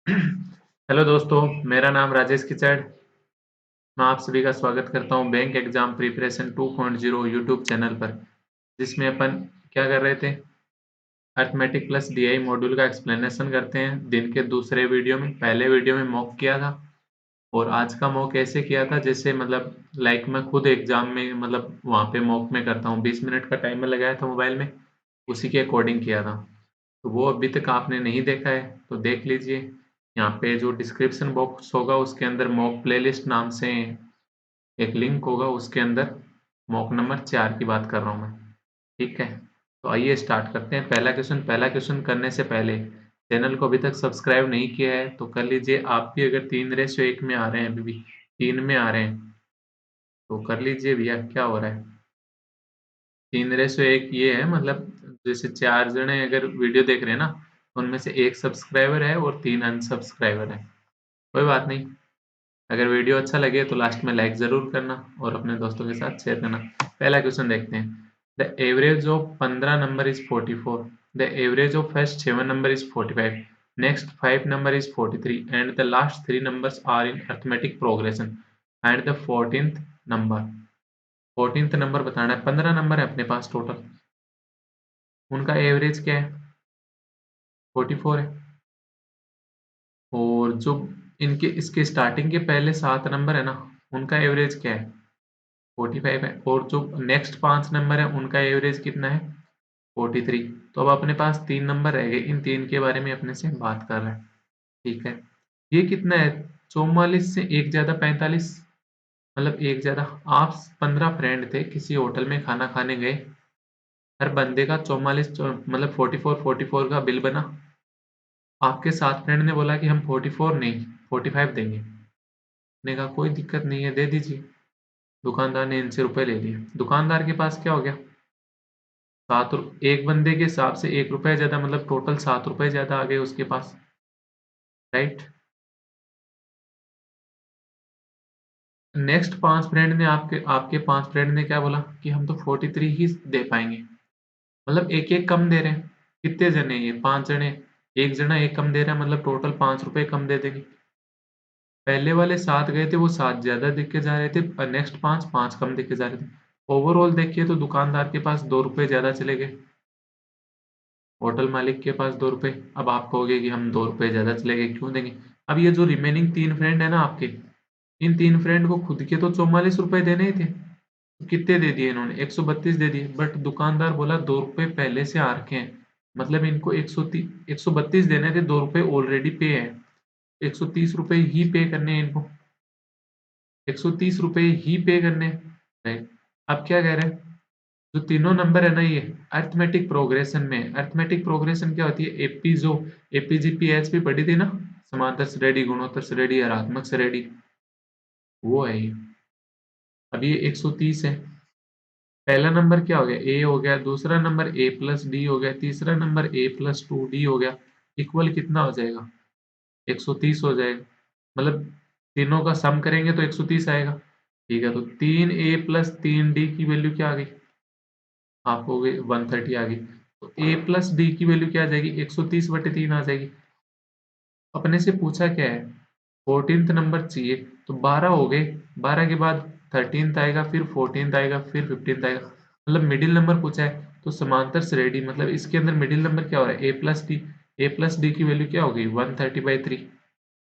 Hello दोस्तों, मेरा नाम राजेश किचड़। मैं आप सभी का स्वागत करता हूं bank exam preparation 2.0 YouTube channel पर, जिसमें अपन क्या कर रहे थे, अर्थमेटिक प्लस डीआई मॉड्यूल का एक्सप्लेनेशन करते हैं। दिन के दूसरे वीडियो में, पहले वीडियो में मॉक किया था और आज का मॉक ऐसे किया था जैसे मतलब लाइक मैं खुद एग्जाम में मतलब वहाँ पे मॉक में करता हूँ। 20 मिनट का टाइमर लगाया था मोबाइल में, उसी के अकॉर्डिंग किया था। तो वो अभी तक आपने नहीं देखा है तो देख लीजिए। यहाँ पे जो डिस्क्रिप्शन बॉक्स होगा उसके अंदर मॉक प्लेलिस्ट नाम से एक लिंक होगा, उसके अंदर मॉक नंबर 4 की बात कर रहा हूँ मैं। ठीक है, तो आइए स्टार्ट करते हैं। पहला क्वेश्चन करने से पहले चैनल को अभी तक सब्सक्राइब नहीं किया है तो कर लीजिए। आप भी अगर 3:1 में आ रहे हैं, अभी भी 3 में आ रहे हैं तो कर लीजिए भैया। क्या हो रहा है? 3:1 ये है मतलब जैसे 4 जने अगर वीडियो देख रहे हैं ना, उनमें से 1 सब्सक्राइबर है और 3 अनसब्सक्राइबर है। कोई बात नहीं, अगर वीडियो अच्छा लगे तो लास्ट में लाइक ज़रूर करना और अपने दोस्तों के साथ शेयर करना। पहला क्वेश्चन देखते हैं। The average of 15 number is 44। The average of first 7 number is 45। Next 5 number is 43 and the last 3 numbers are in arithmetic progression and the 14th number. 14th number बताना है। 15 नंबर है अपने पास total, उनका average क्या है? 44 है। और जो इनके इसके स्टार्टिंग के पहले 7 नंबर है ना, उनका एवरेज क्या है? 45 है। और जो नेक्स्ट 5 नंबर है उनका एवरेज कितना है? 43। तो अब अपने पास 3 नंबर रह गए, इन 3 के बारे में अपने से बात कर रहे हैं। ठीक है, ये कितना है? 44 से एक ज्यादा 45, मतलब एक ज्यादा। आप 15 फ्रेंड थे, किसी होटल में खाना खाने गए, हर बंदे का 44 मतलब 44 का बिल बना। आपके 7 फ्रेंड ने बोला कि हम 44 नहीं 45 देंगे। ने कहा कोई दिक्कत नहीं है, दे दीजिए। दुकानदार ने इनसे रुपए ले लिए। दुकानदार के पास क्या हो गया? एक बंदे के हिसाब से 1 रुपए ज्यादा, मतलब टोटल 7 रुपए ज्यादा आ गए उसके पास। राइट। नेक्स्ट 5 फ्रेंड ने आपके आपके 5 फ्रेंड ने क्या बोला कि हम तो 43 ही दे पाएंगे, मतलब एक एक कम दे रहे हैं। कितने जने? ये 5 जने। एक जना एक कम दे रहा है, मतलब टोटल 5 रुपए कम दे देंगे। पहले वाले 7 गए थे, वो 7 ज्यादा देख के जा रहे थे, नेक्स्ट 5 5 कम देख के जा रहे थे। ओवरऑल देखिए तो दुकानदार के पास 2 रुपए ज्यादा चले गए, होटल मालिक के पास 2 रुपए। अब आप कहोगे कि हम 2 रुपए ज्यादा चले गए क्यों देंगे? अब ये जो रिमेनिंग 3 फ्रेंड है ना आपके, इन 3 फ्रेंड को खुद के तो 44 रुपए देने ही थे। तो कितने दे दिए इन्होंने? 132 दे दिए। बट दुकानदार बोला 2 रुपए पहले से आ रखे हैं, मतलब इनको 132 देने थे, 2 रुपए ऑलरेडी पे है। 130 रुपए ही पे करने हैं इनको, 130 रुपए ही पे करने हैं। राइट। अब क्या कह रहे हैं? जो तीनों नंबर है ना, ये अर्थमेटिक प्रोग्रेशन में। अर्थमेटिक प्रोग्रेशन क्या होती है? एपी जो एपीजीपीएचपी पढ़ी थी ना, समांतर श्रेणी, गुणोत्तर श्रेणी, हरात्मक श्रेणी, वो है ये। अब ये 130 है। पहला नंबर क्या हो गया? ए हो गया। दूसरा नंबर ए प्लस डी हो गया। तीसरा नंबर ए प्लस 2 डी हो गया। इक्वल कितना हो जाएगा? 130 हो जाएगा। मतलब तीनों का सम करेंगे तो 130 आएगा। ठीक है, तो 3 ए प्लस 3 डी की वैल्यू क्या आ गई? आपको 130 आ गई। तो ए प्लस डी की वैल्यू क्या आ जाएगी? 130/3 आ जाएगी। अपने से पूछा क्या है? 14th नंबर चाहिए। तो 12 हो गए, 12 के बाद 13th आएगा, फिर 14th आएगा, फिर 15th आएगा, मतलब मिडिल नंबर पूछा है। तो समांतर श्रेणी मतलब इसके अंदर मिडिल नंबर क्या हो रहा है? ए प्लस डी। ए प्लस डी की वैल्यू क्या होगी? 130/3।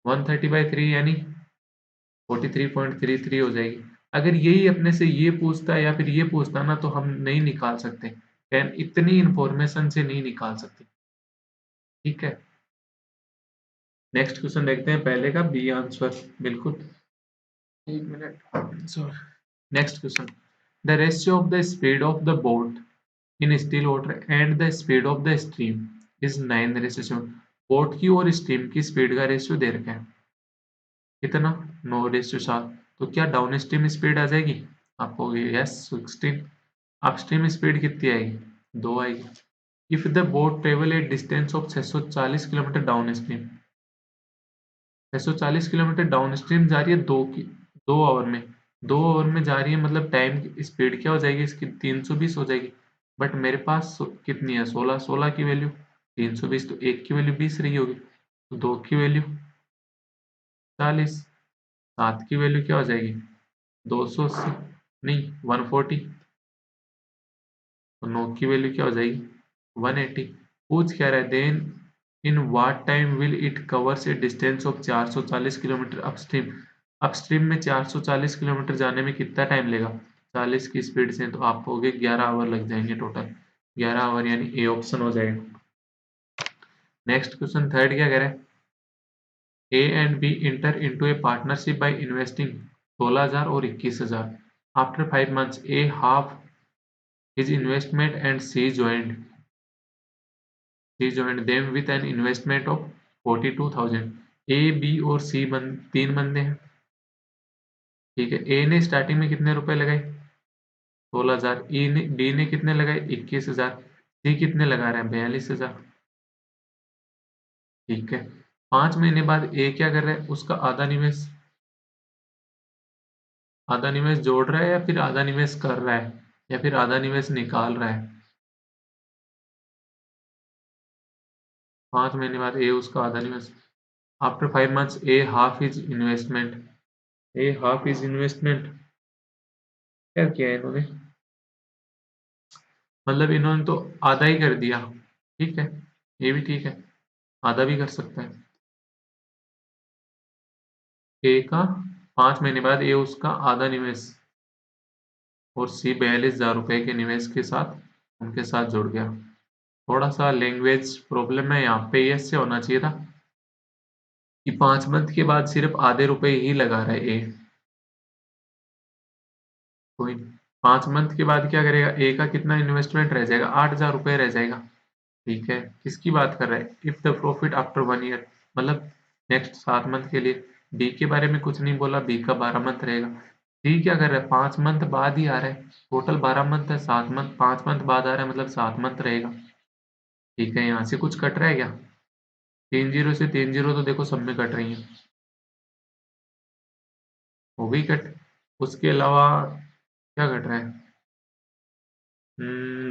130/3 यानी 43.33 हो जाएगी। अगर यही अपने से ये पूछता या फिर ये पूछता ना, तो हम नहीं निकाल सकते। कैन इतनी इंफॉर्मेशन से नहीं निकाल सकते। ठीक है, नेक्स्ट क्वेश्चन देखते हैं। पहले का बी आंसर बिल्कुल। एक minute, sorry. Next question. The ratio of the speed of the boat in still water and the speed of the stream is 9:7। Boat की और स्ट्रीम की स्पीड का रेशियो दे रखा है कितना? 9:7। तो क्या डाउन स्ट्रीम स्पीड आ जाएगी? आप कहोगे यस 16। अपस्ट्रीम स्पीड कितनी आएगी? 2 आएगी। If the boat travel A distance of 640 kilometre down stream, 640 kilometre down stream जा रही है 2 आवर में। 2 आवर में जा रही है, मतलब टाइम की स्पीड क्या हो जाएगी इसकी? 320 हो जाएगी। बट मेरे पास कितनी है? 16 16 की वैल्यू 320, तो एक की वैल्यू 20 रही होगी, तो 2 की वैल्यू 40। 7 की वैल्यू क्या हो जाएगी? 280, नहीं 140। तो 9 की वैल्यू क्या हो जाएगी? 180। पूछ क्या रहा है? Then in what time will it covers a distance of 440 kilometre upstream. Upstream में 440 किलोमीटर जाने में कितना टाइम लेगा? 40 की स्पीड से, तो आप कहोगे 11 आवर लग जाएंगे टोटल। 11 आवर, यानी ए ऑप्शन हो जाएगा। नेक्स्ट क्वेश्चन थर्ड क्या कह रहा है? A and B enter into a partnership by investing 16,000 और 21,000। After 5 months A half his investment and C joined them with an investment of 42,000। A B और C तीन बंदे हैं। ठीक है, ए ने स्टार्टिंग में कितने रुपए लगाए? 16,000। बी ने कितने लगाए? 21,000। सी कितने लगा रहे हैं? 42,000। ठीक है, 5 महीने बाद ए क्या कर रहा है? उसका आधा निवेश जोड़ रहा है, या फिर आधा निवेश कर रहा है, या फिर आधा निवेश निकाल रहा है? 5 महीने बाद ए उसका आधा निवेश। After 5 months A half is investment. A half is investment क्या किया है इन्होंने? मतलब इन्होंने तो आधा ही कर दिया। ठीक है, ये भी ठीक है, आधा भी कर सकता है। ए का 5 महीने बाद ए उसका आधा निवेश, और सी 42,000 रुपए के निवेश के साथ उनके साथ जुड़ गया। थोड़ा सा लैंग्वेज प्रॉब्लम है यहाँ पे, ये से होना चाहिए था कि 5 मंथ के बाद सिर्फ आधे रुपए ही लगा रहा है ए। कोई 5 मंथ के बाद क्या करेगा? ए का कितना इन्वेस्टमेंट रह जाएगा? 8,000 रुपये रह जाएगा। ठीक है, किसकी बात कर रहा है? If the profit after 1 year, मतलब नेक्स्ट 7 मंथ के लिए। बी के बारे में कुछ नहीं बोला, बी का 12 मंथ रहेगा। सी क्या कर रहा है? 5 मंथ बाद ही आ रहा है। टोटल 12 मंथ है, 7 मंथ, 5 मंथ बाद आ रहा है, मतलब 7 मंथ रहेगा। ठीक है, यहाँ से कुछ कट रहा है क्या? 3 जीरो से 3 जीरो तो देखो सब में कट रही है, हो गई कट। उसके अलावा क्या कट रहा है?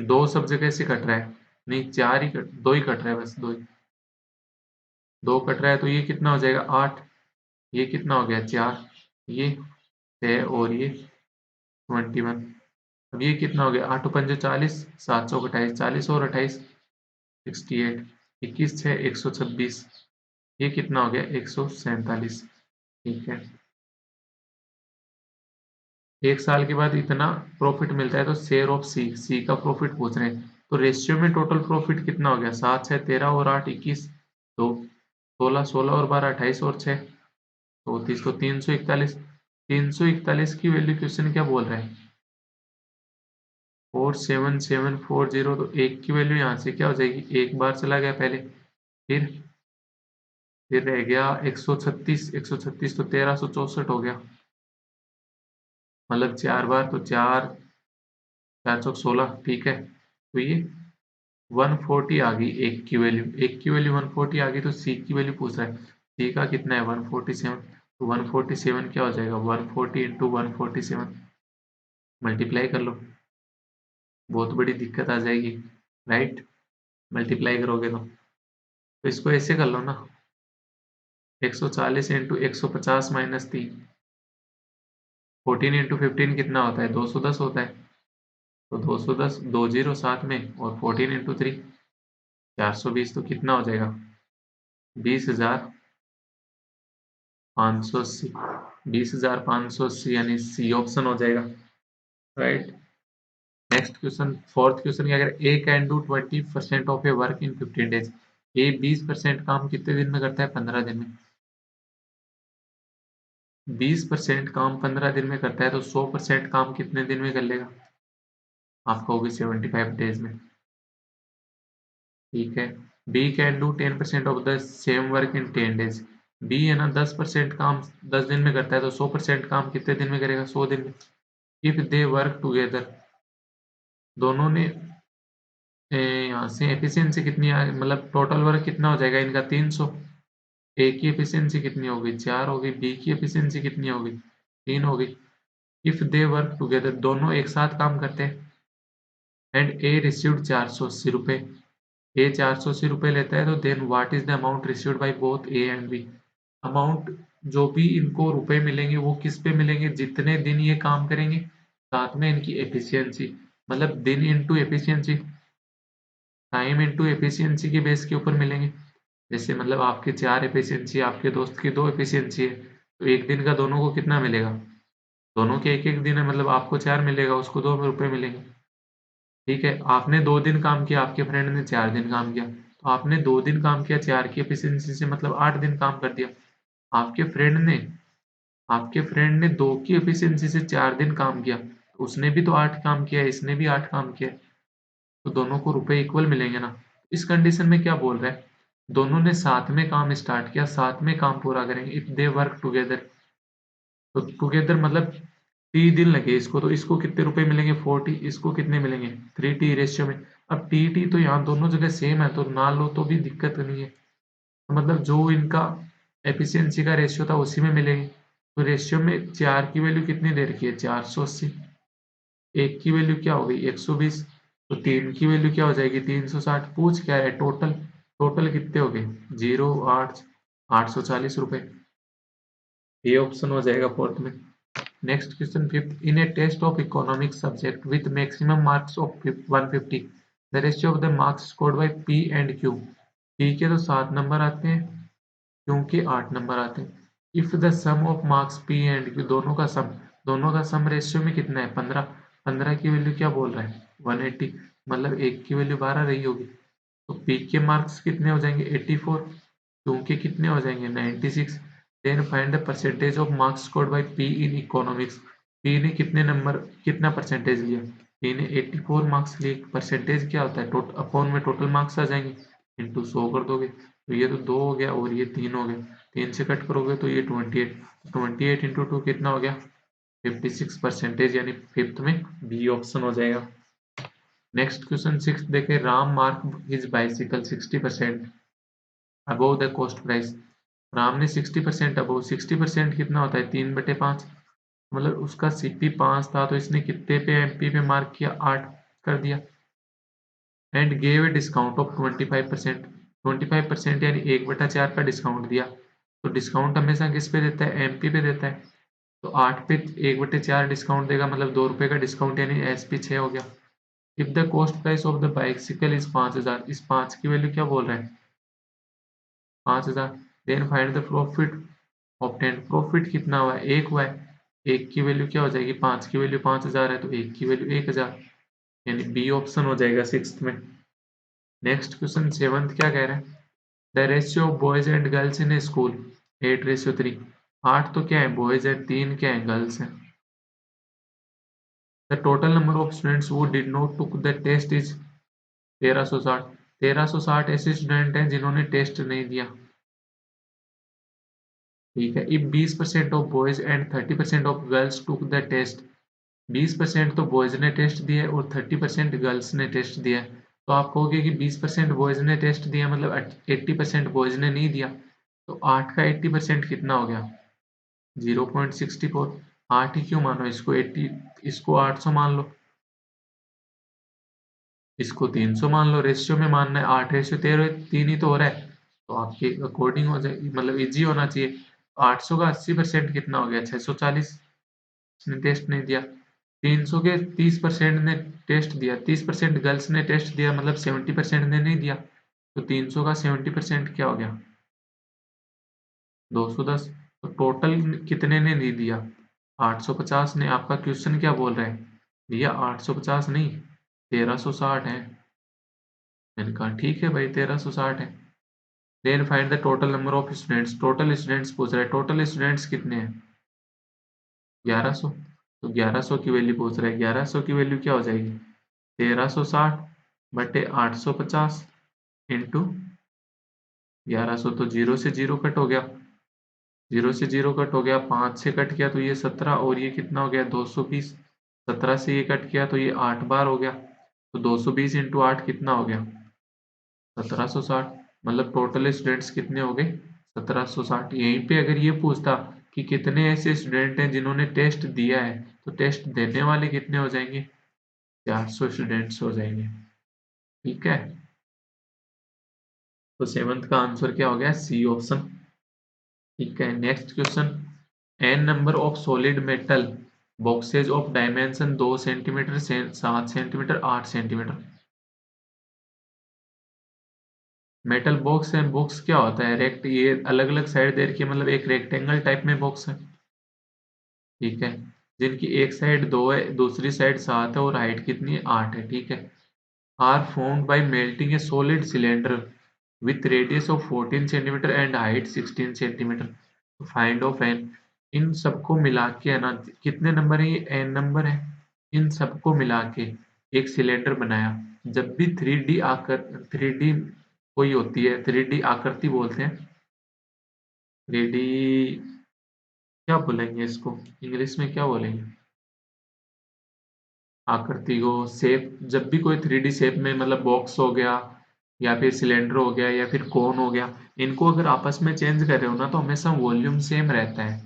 दो सब जगह से कट रहा है। नहीं, चार ही कट, दो ही कट रहा है, बस दो ही। दो कट रहा है, तो ये कितना हो जाएगा? 8। ये कितना हो गया? 4। ये 6, और ये 21। अब ये कितना हो गया? 8 पंजे 40, 728, 40 और 28 68। 21 6 126। ये कितना हो गया? 147। ठीक है, 1 साल के बाद इतना प्रॉफिट मिलता है, तो शेयर ऑफ सी, सी का प्रॉफिट पूछ रहे हैं। तो रेशियो में टोटल प्रॉफिट कितना हो गया? 7 6 13 और 8 21, दो 16 16 और 12 28 और 6 34, तो 341। 341 की वैल्यू क्वेश्चन क्या बोल रहे हैं? 47740। तो एक की वैल्यू यहाँ से क्या हो जाएगी? एक बार चला गया पहले, फिर फिर रह गया 136। 136 तो 1364 हो गया, मतलब 4 बार, तो 4 4 चौक 16। ठीक है, तो ये 140 आ गई एक की वैल्यू। एक की वैल्यू 140 आ गई, तो सी की वैल्यू पूछ रहा है। सी का कितना है? 147। तो 147 क्या हो जाएगा? 140 इंटू 147, मल्टीप्लाई कर लो। बहुत बड़ी दिक्कत आ जाएगी, राइट? मल्टीप्लाई करोगे तो इसको ऐसे कर लो ना, 140 इंटू 150 माइनस 3। 14 इंटू 15 कितना होता है? 210 होता है। तो 210, दो जीरो साथ में, और 14 इंटू 3 420। तो कितना हो जाएगा? 20,580। 20,580, यानी सी ऑप्शन हो जाएगा, right? Next question, fourth question क्या करें? A can do 20% of a work in 15 days. A 20% काम कितने दिन में करता है? 15 दिन में। 20% काम 15 दिन में करता है, तो 100% काम कितने दिन में कर लेगा? आपका होगी 75 डेज में। ठीक है, B can do 10% of the same work in 10 days. B है ना, 10% काम 10 दिन में करता है, तो 100% काम कितने दिन में करेगा? 100 दिन में। इफ दे वर्क टुगेदर, दोनों ने यहाँ से एफिशिएंसी कितनी मतलब टोटल वर्क कितना हो जाएगा इनका? 300। ए की एफिशिएंसी कितनी होगी? 4 होगी। बी की एफिशिएंसी कितनी होगी? 3 होगी। इफ दे वर्क टुगेदर, दोनों एक साथ काम करते हैं, एंड ए रिसीव्ड 480 रुपये। ए 480 रुपये लेता है, तो then what is the amount received by both A and B. Amount जो भी इनको रुपए मिलेंगे वो किस पे मिलेंगे, जितने दिन ये काम करेंगे, साथ में इनकी एफिशिएंसी, मतलब दिन into efficiency, time into efficiency के बेस के ऊपर मिलेंगे। जैसे मतलब आपके 4 एफिशिएंसी, आपके दोस्त की 2 एफिशिएंसी है, तो एक दिन का दोनों को कितना मिलेगा? दोनों के एक एक दिन है, मतलब आपको 4 मिलेगा, उसको 2 रुपए मिलेंगे। ठीक है, आपने 2 दिन काम किया, आपके फ्रेंड ने 4 दिन काम किया, तो आपने 2 दिन काम किया 4 की एफिशिएंसी से, मतलब 8 दिन काम कर दिया। आपके फ्रेंड ने आपके फ्रेंड ने 2 की एफिशिएंसी से 4 दिन काम किया, तो उसने भी तो 8 काम किया है, इसने भी 8 काम किया है, तो दोनों को रुपए इक्वल मिलेंगे ना। इस कंडीशन में क्या बोल रहा है, दोनों ने साथ में काम स्टार्ट किया, साथ में काम पूरा करेंगे, इफ दे वर्क टुगेदर। तो टुगेदर मतलब 3 दिन लगे इसको, तो इसको कितने रुपए मिलेंगे 40, इसको कितने मिलेंगे 3t रेशियो में। अब टी टी तो यहाँ दोनों जगह सेम है, तो ना लो तो भी दिक्कत नहीं है, तो मतलब जो इनका एफिशिएंसी का रेशियो था उसी में मिलेगी। तो रेशियो में 4 की वैल्यू कितनी दे रखी है 480, एक की वैल्यू क्या हो गई 120, तो 3 की वैल्यू क्या हो जाएगी 360। पूछ क्या है टोटल, टोटल कितने हो गए 0 8 840 रुपए, ये ऑप्शन हो जाएगा फोर्थ में। Next question fifth, in a test of economics subject with maximum marks of 150, the ratio of the marks scored by P and Q. P के तो 7 नंबर आते हैं, क्यू के 8 नंबर आते हैं। If the sum of marks P and Q, दोनों का सम ratio में कितना है 15, 15 की वैल्यू क्या बोल रहा है 180, मतलब एक की वैल्यू 12 रही होगी, तो पी के मार्क्स कितने हो जाएंगे 84, क्योंकि कितने हो जाएंगे 96। Then find the percentage of marks scored by P in economics. P ने कितने नंबर, कितना परसेंटेज लिया, पी ने 84 मार्क्स लिए। परसेंटेज क्या होता है, टोटल अपॉन में टोटल मार्क्स आ जाएंगे, इंटू 100 कर दोगे, तो ये तो 2 हो गया और ये 3 हो गया, 3 से कट करोगे तो ये 28, 28 इंटू 2 कितना हो गया 56 परसेंटेज, यानी फिफ्थ में बी ऑप्शन हो जाएगा। नेक्स्ट क्वेश्चन सिक्स देखे, Ram mark his bicycle 60% above the cost price. Ram ने 60% अबव, 60% कितना होता है 3/5, मतलब उसका सीपी 5 था, तो इसने कितने पे एमपी पे मार्क किया 8 कर दिया। And gave a discount of 25%, 25% यानी 1/4 का डिस्काउंट दिया, तो डिस्काउंट हमेशा किस पे देता है एमपी पे देता है, तो 8 पे 1/4 डिस्काउंट देगा, मतलब 2 रुपए का डिस्काउंट, यानी एसपी 6 हो गया। If the cost price of the bicycle is 5000, इस 5 की वैल्यू क्या बोल रहे हैं 5000, then find the profit obtain, profit कितना हुआ है 1 हुआ है, एक की वैल्यू क्या हो जाएगी 5 की वैल्यू 5000 है, तो एक की वैल्यू 1000, यानी बी ऑप्शन हो जाएगा सिक्स्थ में। नेक्स्ट क्वेश्चन सेवंथ क्या कह रहा है, the ratio of boys and girls in a school 8:3, 8 तो क्या है बॉयज है, 3 क्या है गर्ल्स है। The total number of students who did not took the test is 1360, 1360 ऐसे स्टूडेंट हैं जिन्होंने टेस्ट नहीं दिया। ठीक है, if 20% of boys and 30% of girls took the test, 20% तो बॉयज ने टेस्ट दिया है और 30% गर्ल्स ने टेस्ट दिया है, तो आप कहोगे कि 20% बॉयज ने टेस्ट दिया मतलब 80% बॉयज ने नहीं दिया, तो 8 का 80% कितना हो गया 0.64। 8 ही क्यों मानो इसको 80, इसको 800 मान लो, इसको 300 मान लो, रेशियो में मानना है 8:13, 3 ही तो हो रहा है, तो आपके अकॉर्डिंग हो जाए, मतलब इजी होना चाहिए। 800 का 80% कितना हो गया 640, ने टेस्ट नहीं दिया। 300 के 30% ने टेस्ट दिया, 30% गर्ल्स ने टेस्ट दिया, मतलब 70% ने नहीं दिया, तो 300 का 70% क्या हो गया 210, तो टोटल कितने ने नहीं दिया 850 ने। आपका क्वेश्चन क्या बोल रहा है भैया 850 नहीं 1360 है, मैंने कहा ठीक है भाई 1360 है। Then find the total number of students, total students पूछ रहा है, टोटल स्टूडेंट्स कितने हैं 1100, तो 1100 की वैल्यू पूछ रहा है, 1100 की वैल्यू क्या हो जाएगी 1360 बटे 850 इंटू 1100, तो जीरो से जीरो कट हो गया, जीरो से जीरो कट हो गया, 5 से कट किया तो ये 17 और ये कितना हो गया 220, 17 से ये कट किया तो ये 8 बार हो गया, तो 220 इंटू 8 कितना हो गया 1760, मतलब टोटल स्टूडेंट्स कितने हो गए 1760। यहीं पे अगर ये पूछता कि कितने ऐसे स्टूडेंट हैं जिन्होंने टेस्ट दिया है, तो टेस्ट देने वाले कितने हो जाएंगे 400 स्टूडेंट्स हो जाएंगे। ठीक है, तो सेवंथ का आंसर क्या हो गया सी ऑप्शन। ठीक है, next question. An number of solid metal boxes of dimension 2 centimetre से 7 सेंटीमीटर 8 सेंटीमीटर। मेटल बॉक्स है, बॉक्स क्या होता है? रेक्ट, ये अलग अलग साइड दे रखी है, मतलब एक रेक्टेंगल टाइप में बॉक्स है। ठीक है, जिनकी एक साइड 2 है, दूसरी साइड 7 है और हाइट कितनी है? 8 है। ठीक है, are formed by melting a solid cylinder with radius of 14 centimetre and height 16 centimetre. Find of N. इन सबको मिला के है ना, कितने नंबर है ये? एन नंबर है। इन सबको मिला के एक सिलेंडर बनाया। जब भी 3D आकर 3D कोई होती है, 3D आकृति बोलते हैं। 3D क्या बोलेंगे इसको? इंग्लिश में क्या बोलेंगे? आकृति को शेप, जब भी कोई 3D शेप में, मतलब बॉक्स हो गया या फिर सिलेंडर हो गया या फिर कोन हो गया, इनको अगर आपस में चेंज कर रहे हो ना, तो हमेशा वॉल्यूम सेम रहता है।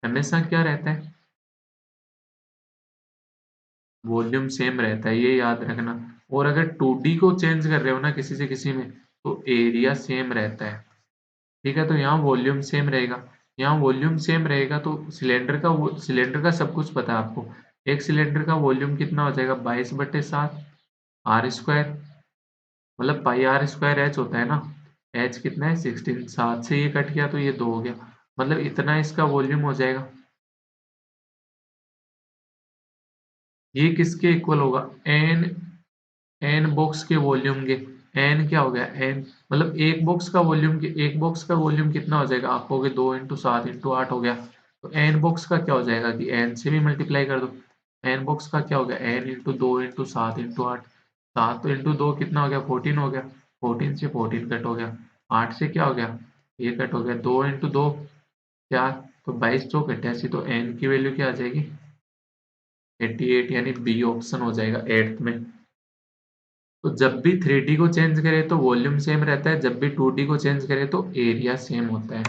हमेशा क्या रहता है? वॉल्यूम सेम रहता है, ये याद रखना। और अगर 2D को चेंज कर रहे हो ना किसी से किसी में, तो एरिया सेम रहता है। ठीक है, तो यहाँ वॉल्यूम सेम रहेगा। यहाँ वॉल्यूम सेम रहेगा तो सिलेंडर का सब कुछ पता है आपको। एक सिलेंडर का वॉल्यूम कितना हो जाएगा? 22/7 आर स्क्वायर, मतलब पाई आर स्क्वायर एच होता है ना। एच कितना है? 16। 7 से ये कट गया तो ये 2 हो गया, मतलब इतना इसका वॉल्यूम हो जाएगा। ये किसके इक्वल होगा? एन, एन बॉक्स के वॉल्यूम के। एन क्या हो गया? एन मतलब एक बॉक्स का वॉल्यूम कितना हो जाएगा? आप कहोगे 2 × 7 × 8 हो गया। तो एन बॉक्स का क्या हो जाएगा कि एन से भी मल्टीप्लाई कर दो। एन बॉक्स का क्या हो गया? N into 2 × 7 × 8। 7 तो इंटू 2 कितना हो गया? 14 हो गया। 14 से 14 कट हो गया। 8 से क्या हो गया? ये कट हो गया। 2 × 2 4, तो 22 × 2 = 88। तो एन की वैल्यू क्या आ जाएगी? 88, यानी बी ऑप्शन हो जाएगा 8th में। तो जब भी 3D को चेंज करें तो वॉल्यूम सेम रहता है, जब भी 2D को चेंज करें तो एरिया सेम होता है।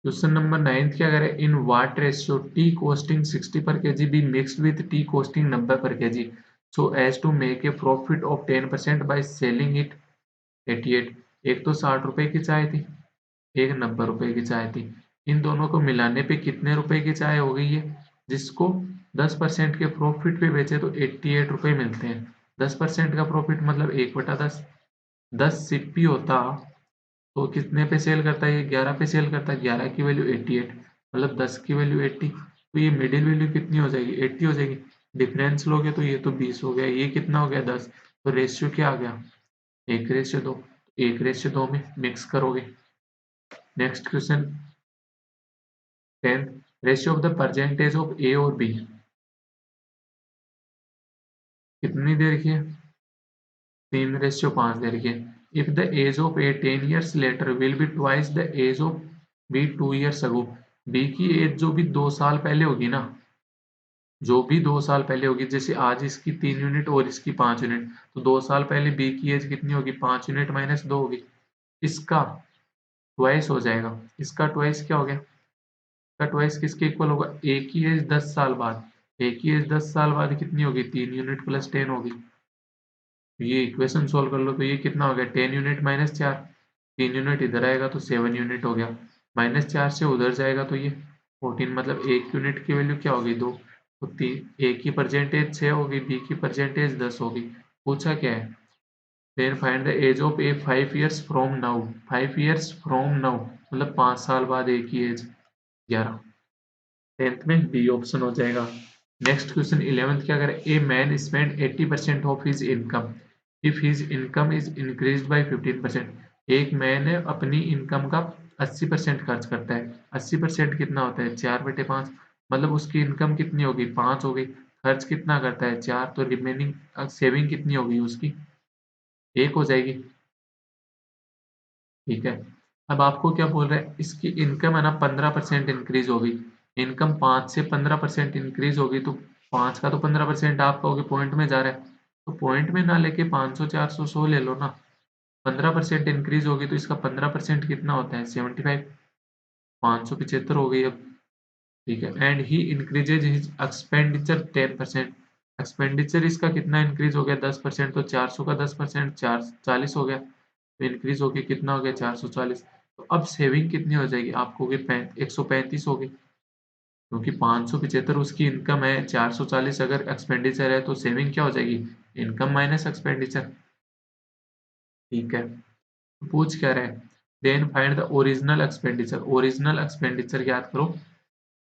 क्वेश्चन नंबर 9 क्या करें? In what ratio tea costing 60 per KG be mixed with tea costing 90 per KG so as to make a profit of 10% by selling it 88। एक तो 60 रुपए की चाय थी, एक 90 रुपए की चाय थी। इन दोनों को मिलाने पे कितने रुपए की चाय हो गई है? जिसको 10% के प्रॉफिट पे बेचे तो 88 रुपए मिलते हैं। 10% का प्रॉफिट मतलब 1/10। 10 सिप्पी होता तो कितने पे सेल करता है? ये 11 पे सेल करता है। 11 की वैल्यू 88, मतलब 10 की वैल्यू 80, तो ये मिडिल वैल्यू कितनी हो जाएगी? 80 हो जाएगी। डिफरेंस लोगे तो ये तो 20 हो गया, ये कितना हो गया? 10। तो रेशियो क्या आ गया? 1/2। 1/2 में मिक्स करोगे। Next question 10th, ratio of the percentage of A और बी कितनी दे रखी है? 3/5 दे रखी है। If the age of A 10 years later will be twice the age of B 2 years ago। B की एज जो भी 2 साल पहले होगी ना, जो भी 2 साल पहले होगी, जैसे आज इसकी 3 यूनिट और इसकी 5 यूनिट, तो 2 साल पहले बी की एज कितनी होगी? 5 यूनिट माइनस 2 होगी। इसका ट्वाइस हो जाएगा। इसका ट्वाइस क्या हो गया? इसका ट्वाइस किसके इक्वल होगा? ए की एज 10 साल बाद। ए की एज 10 साल बाद कितनी होगी? 3 यूनिट प्लस 10 होगी। ये इक्वेशन सोल्व कर लो तो ये कितना हो गया? 10 यूनिट माइनस 4। 3 यूनिट इधर आएगा तो 7 यूनिट हो गया। -4 से उधर जाएगा तो ये 14, मतलब 1 यूनिट की वैल्यू क्या होगी? 2। तो ए की परसेंटेज 6 होगी, बी की परसेंटेज 10 होगी। पूछा क्या है? Then find the age of A 5 years from now. 5 years from now मतलब 5 साल बाद ए की एज 11। 10th में बी ऑप्शन हो जाएगा। नेक्स्ट क्वेश्चन 11th क्या करें? A man spend 80% of his income if his income is increase by 15%। एक मैन है अपनी इनकम का 80% खर्च करता है। 80% कितना होता है? 4/5, मतलब उसकी इनकम कितनी होगी? 5 हो गई। खर्च कितना करता है? 4, तो रिमेनिंग सेविंग कितनी होगी उसकी? 1 हो जाएगी। ठीक है, अब आपको क्या बोल रहा है? इसकी इनकम है ना 15% इंक्रीज होगी। इनकम 5 से 15% इंक्रीज होगी तो 5 का तो 15% आप कहोगे पॉइंट में जा रहा है, तो पॉइंट में ना लेके 500 400 100 ले लो ना। 15% इंक्रीज होगी तो इसका 15% कितना होता है? 75। 575 हो गई अब। ठीक है, and he increases his expenditure 10%। Expenditure इसका कितना इंक्रीज हो गया? 10%, तो 400 का 10% 40 हो गया। तो इंक्रीज होके कितना हो गया? 440। तो अब सेविंग कितनी हो जाएगी? आपको 135 होगी, क्योंकि 575 उसकी इनकम है, 440 अगर एक्सपेंडिचर है, तो सेविंग क्या हो जाएगी? Income minus expenditure. ठीक है, तो पूछ क्या रहे हैं? Then find the original expenditure. Original expenditure याद करो।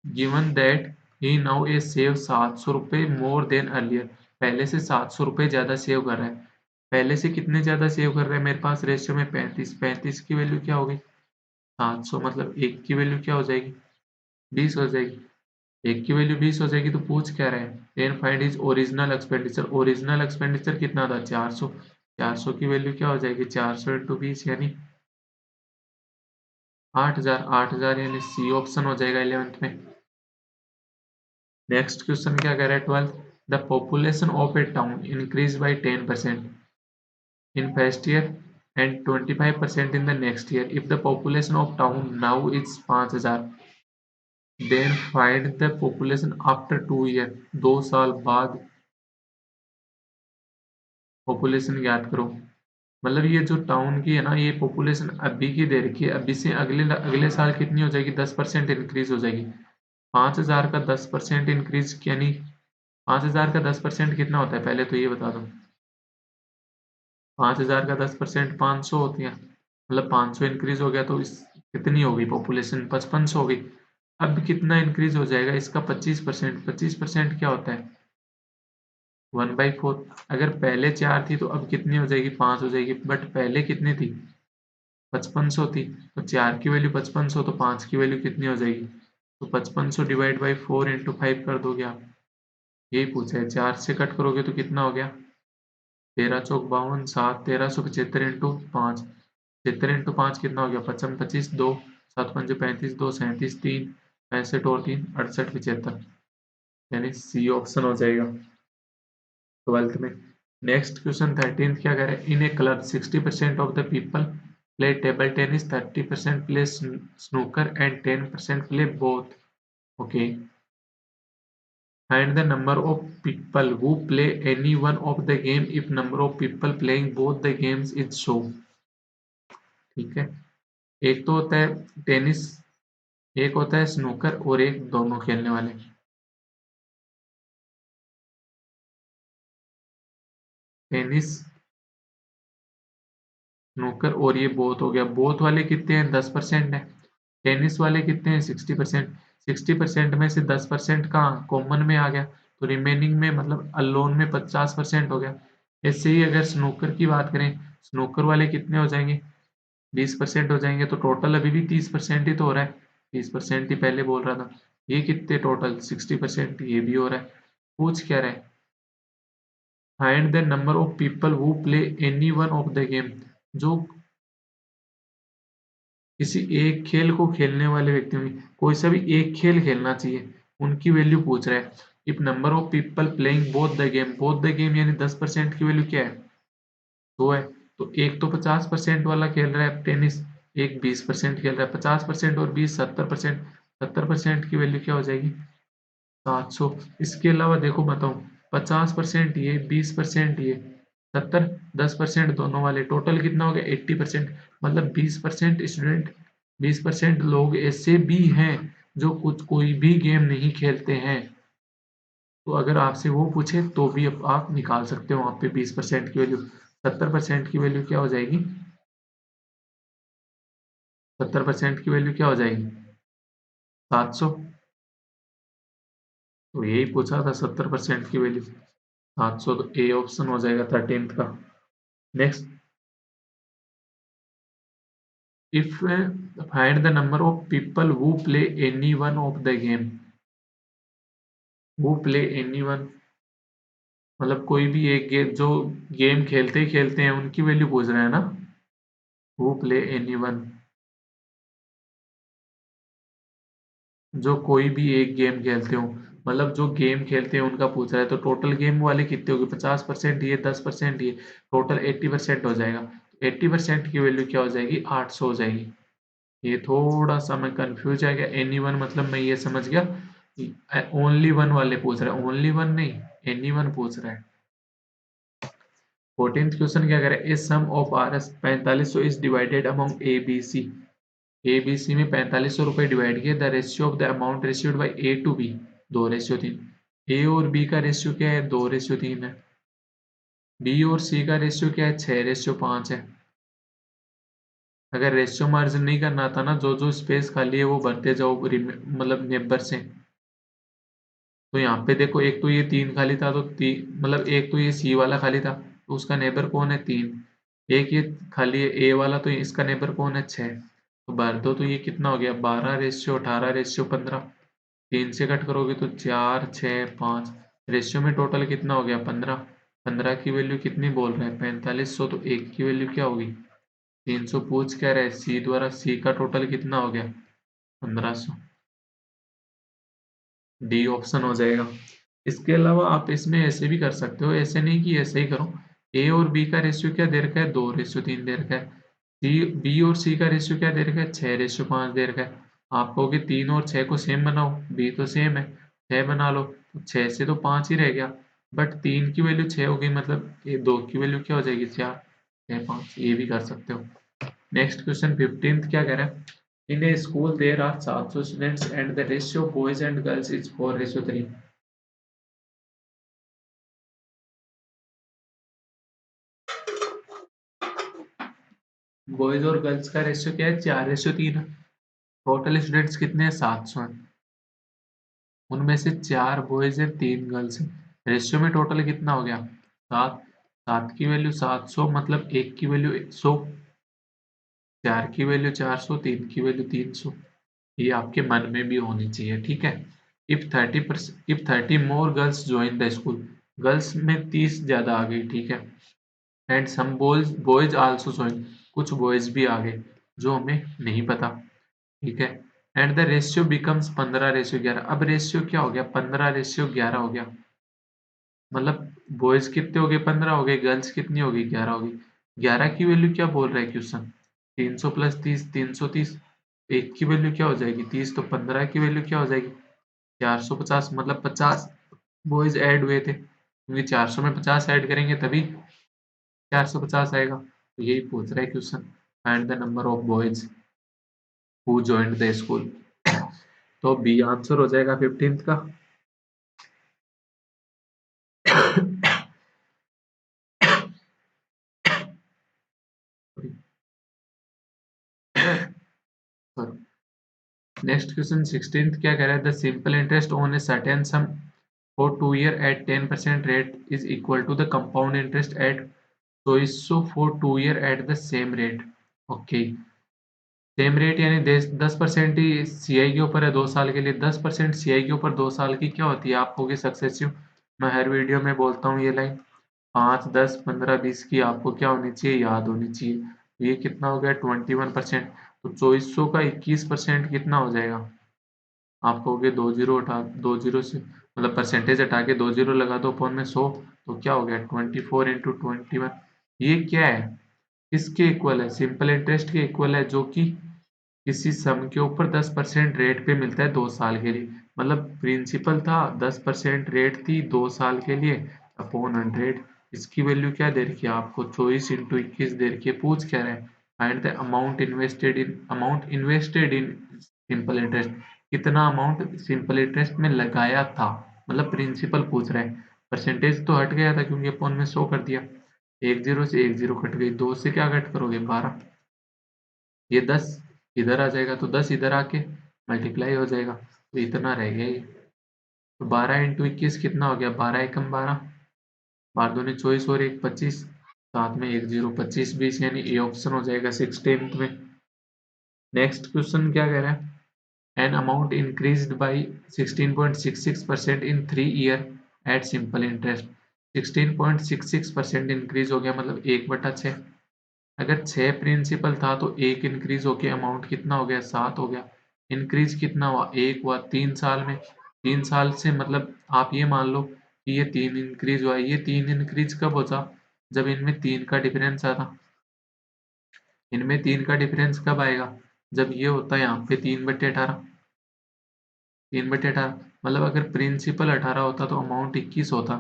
Given that he now A save 700 रुपये मोर देन अर्लियर। पहले से 700 रुपये ज्यादा सेव कर रहा है। पहले से कितने ज्यादा सेव कर रहे हैं? मेरे पास रेशियो में 35। 35 की वैल्यू क्या होगी? 700, मतलब एक की वैल्यू क्या हो जाएगी? 20 हो जाएगी। एक की वैल्यू 20 हो जाएगी, तो पूछ क्या रहे हैं? Then find is original expenditure. Original expenditure कितना था? 400। 400 की वैल्यू क्या हो जाएगी? 400 इंटू 20 यानी 8000। 8000 यानी सी ऑप्शन हो जाएगा 11th में। नेक्स्ट क्वेश्चन क्या कह रहा है? 12th, the population of A town increase by 10% in first year and 25% in the next year. If the population of town now is 5000, then find the population after 2 year. 2 साल बाद population ज्ञात करो। मतलब ये जो टाउन की है ना, ये पॉपुलेशन अभी की दे रखी है, अभी से अगले अगले साल कितनी हो जाएगी? 10% इंक्रीज हो जाएगी। 5000 का 10% इंक्रीज यानी 5000 का 10% कितना होता है? पहले तो ये बता दो। 5000 का 10% 500 होती है, मतलब 500 इंक्रीज हो गया, तो इस कितनी हो गई पॉपुलेशन? 5500 हो गई। अब कितना इंक्रीज हो जाएगा इसका? 25%। 25% क्या होता है? 1/4। अगर पहले 4 थी तो अब कितनी हो जाएगी? 5 हो जाएगी, बट पहले कितनी थी? 5500 थी। तो 4 की वैल्यू 5500, तो 5 की वैल्यू कितनी हो जाएगी? तो 5500 डिवाइड बाई 4 इंटू 5 कर दोगे आप। यही पूछा है। 4 से कट करोगे तो कितना हो गया? 13 चौक 52, 7 1375 इंटू 5। 75 इंटू 5 कितना हो गया? 55 25 2, 7 पंजे 35, 2 37, 3 65 और 3 68 75, यानी सी ऑप्शन हो जाएगा 12th में। नेक्स्ट क्वेश्चन 13th क्या कह रहे हैं? In a club 60% of the people play table tennis, 30% play snooker and 10% play both. Okay, find the number of people who play any one of the game if number of people playing both the games is show। ठीक है, एक तो होता है tennis, एक होता है snooker, और एक दोनों खेलने वाले। टेनिस, स्नूकर, और ये बोथ हो गया। बोथ वाले कितने हैं? 10% है। टेनिस वाले कितने हैं? 60%। 60% में से 10% कहाँ कॉमन में आ गया, तो रिमेनिंग में मतलब अलोन में 50% हो गया। ऐसे ही अगर स्नूकर की बात करें, स्नूकर वाले कितने हो जाएंगे? 20% हो जाएंगे, तो टोटल अभी भी 30% ही तो हो रहा है। 30% ही पहले बोल रहा था। ये कितने टोटल? 60%। ये भी हो रहा है। पूछ क्या रहा है? Find the number of people who play any one of the game. जो किसी एक खेल को खेलने वाले व्यक्तियों में कोई सा भी एक खेल खेलना चाहिए, उनकी वैल्यू पूछ रहा है। If number of people playing both the game, both the game यानी 10% की वैल्यू क्या है? 2 है। तो एक तो 50% वाला खेल रहा है टेनिस, एक 20% खेल रहा है। 50% और 20 70%। 70% की वैल्यू क्या हो जाएगी? 700। इसके अलावा देखो बताऊं, 50% ये, 20% ये, 70, 10% दोनों वाले, टोटल कितना हो गया? 80%। मतलब 20% स्टूडेंट, 20% लोग ऐसे भी हैं जो कुछ कोई भी गेम नहीं खेलते हैं। तो अगर आपसे वो पूछे तो भी आप निकाल सकते हो वहां पे 20% की वैल्यू। 70% की वैल्यू क्या हो जाएगी? 70% की वैल्यू क्या हो जाएगी? 700। तो यही पूछा था, 70% की वैल्यू 700, तो ए ऑप्शन हो जाएगा 13th का। Next, if find the number of people who play any one of the game. Who play any one मतलब कोई भी एक गेम, जो गेम खेलते ही खेलते हैं, उनकी वैल्यू पूछ रहा है ना। हु प्ले एनी वन, जो कोई भी एक गेम खेलते हो, मतलब जो गेम खेलते हैं उनका पूछ रहा है। तो टोटल गेम वाले कितने हो गए? 50% ये, 10% ये, टोटल 80% हो जाएगा। 80% की वैल्यू क्या हो जाएगी? 800 हो जाएगी। ये थोड़ा सा मैं कंफ्यूज है। क्या एनी वन मतलब मैं ये समझ गया ओनली वन वाले पूछ रहा है, ओनली वन नहीं, एनी वन पूछ रहा है। 14th क्वेश्चन क्या करे? A sum of R S 4500 is divided among A B C. A B C में 4500 रुपये डिवाइड किए, the ratio of the amount received by A to B 2:3। A और बी का रेशियो क्या है? 2:3 है। बी और सी का रेशियो क्या है? 6:5 है। अगर रेशियो मार्जिन नहीं करना था ना, जो जो स्पेस खाली है वो भरते जाओ मतलब नेबर से। तो यहाँ पे देखो, एक तो ये 3 खाली था, तो मतलब एक तो ये सी वाला खाली था, तो उसका नेबर कौन है? 3। एक ये खाली है ए वाला, तो इसका नेबर कौन है? 6। तो भर दो, तो ये कितना हो गया? 12:18:15। 3 से कट करोगे तो 4 6 5। रेशियो में टोटल कितना हो गया? 15। 15 की वैल्यू कितनी बोल रहे हैं? 4500। तो एक की वैल्यू क्या होगी? 300 पूछ क्या रहे? सी द्वारा। सी का टोटल कितना हो गया? 1500। डी ऑप्शन हो जाएगा। इसके अलावा आप इसमें ऐसे भी कर सकते हो, ऐसे नहीं कि ऐसे ही करो। ए और बी का रेशियो क्या दे रखा है? 2:3 दे रखा है। सी बी और सी का रेशियो क्या दे रखा है? 6:5 दे रखा है। आप कहोगे 3 और 6 को सेम बनाओ, बी तो सेम है, 6 बना लो, तो 6 से तो 5 ही रह गया। बट 3 की वैल्यू 6 हो गई, मतलब ये 2 की वैल्यू क्या हो जाएगी? 4। 6 5, ये भी कर सकते हो। नेक्स्ट क्वेश्चन 15th क्या कह रहा है? In a school there are 700 students and the ratio boys and girls is 4:3। Boys और गर्ल्स का रेशियो क्या है? 4:3। टोटल स्टूडेंट्स कितने हैं? 700 हैं। उनमें से 4 बॉयज है, 3 गर्ल्स है। रेशियो में टोटल कितना हो गया? 7। 7 की वैल्यू 700, मतलब एक की वैल्यू 100, 4 की वैल्यू 400, 3 की वैल्यू 300। ये आपके मन में भी होनी चाहिए, ठीक है। If 30 more girls join the school, girls में 30 ज्यादा आ गई, ठीक है। And some boys also join, कुछ बॉयज भी आ गए जो हमें नहीं पता, ठीक है। And the ratio becomes 15:11। अब रेशियो क्या हो गया? 15:11 हो गया। मतलब बॉयज कितने हो गए? 15 हो गए। गर्ल्स कितनी हो गई? 11 हो गई। 11 की वैल्यू क्या बोल रहा है क्वेश्चन? 300 प्लस 30, 330। एक की वैल्यू क्या हो जाएगी? 30। तो 15 की वैल्यू क्या हो जाएगी? 450, मतलब 50 बॉयज ऐड हुए थे, क्योंकि 400 में 50 ऐड करेंगे तभी 450 आएगा। तो यही पूछ रहा है question. Find the number of boys who joined the school. तो बी आंसर हो जाएगा 15th का। नेक्स्ट क्वेश्चन 16th क्या कह रहा है? The simple interest on a certain sum for 2 year at 10% rate is equal to the compound interest at so for 2 year at the same rate. Okay, same rate यानी 10% ही CI के ऊपर है 2 साल के लिए, 10% सीआई के ऊपर 2 साल की क्या होती है? आप होगी सक्सेसिव। मैं हर वीडियो में बोलता हूँ ये लाइन। 5 10 15 20 की आपको क्या होनी चाहिए? याद होनी चाहिए। तो ये कितना हो गया? 21%। तो 2400 का 21% कितना हो जाएगा? आप कहोगे दो जीरो से मतलब परसेंटेज हटा के 2 जीरो लगा दो अपॉन में 100, तो क्या हो गया? 24 × 21। ये क्या है? किसके इक्वल है? सिंपल इंटरेस्ट के इक्वल है, जो कि किसी सम के ऊपर 10% रेट पे मिलता है 2 साल के लिए। मतलब प्रिंसिपल था, 10% रेट थी 2 साल के लिए, अपॉन 100। इसकी वैल्यू क्या दे रखी है आपको? 24 × 21 दे रखी है। पूछ क्या रहा है? Find the amount invested in simple interest. कितना अमाउंट सिंपल इंटरेस्ट में लगाया था, मतलब प्रिंसिपल पूछ रहा है। परसेंटेज तो हट गया था क्योंकि अपॉन में 100 कर दिया। एक जीरो से एक जीरो कट गई, 2 से क्या कट करोगे? 12। ये 10 इधर आ जाएगा, तो 10 इधर आके मल्टीप्लाई हो जाएगा, तो इतना रह गया ये। तो 12 × 21 कितना हो गया? 12 × 1 = 12। 12 दूनी 24 और 1 25, साथ में 1 0 25 20, यानी ए ऑप्शन हो जाएगा 16th में। नेक्स्ट क्वेश्चन क्या कह रहा है? An amount increased by 16.66% in 3 year at simple interest. 16.66% increase हो गया, मतलब 1/6। अगर 6 प्रिंसिपल था तो 1 इंक्रीज होके अमाउंट कितना हो गया? 7 हो गया। इंक्रीज कितना हुआ? 1 हुआ 3 साल में। 3 साल से मतलब आप ये मान लो कि ये 3 इंक्रीज हुआ। ये 3 इंक्रीज कब होता? जब इनमें 3 का डिफरेंस आता। इनमें 3 का डिफरेंस कब आएगा? जब ये होता है यहाँ पे 3/18। 3/18, मतलब अगर प्रिंसिपल 18 होता तो अमाउंट 21 होता।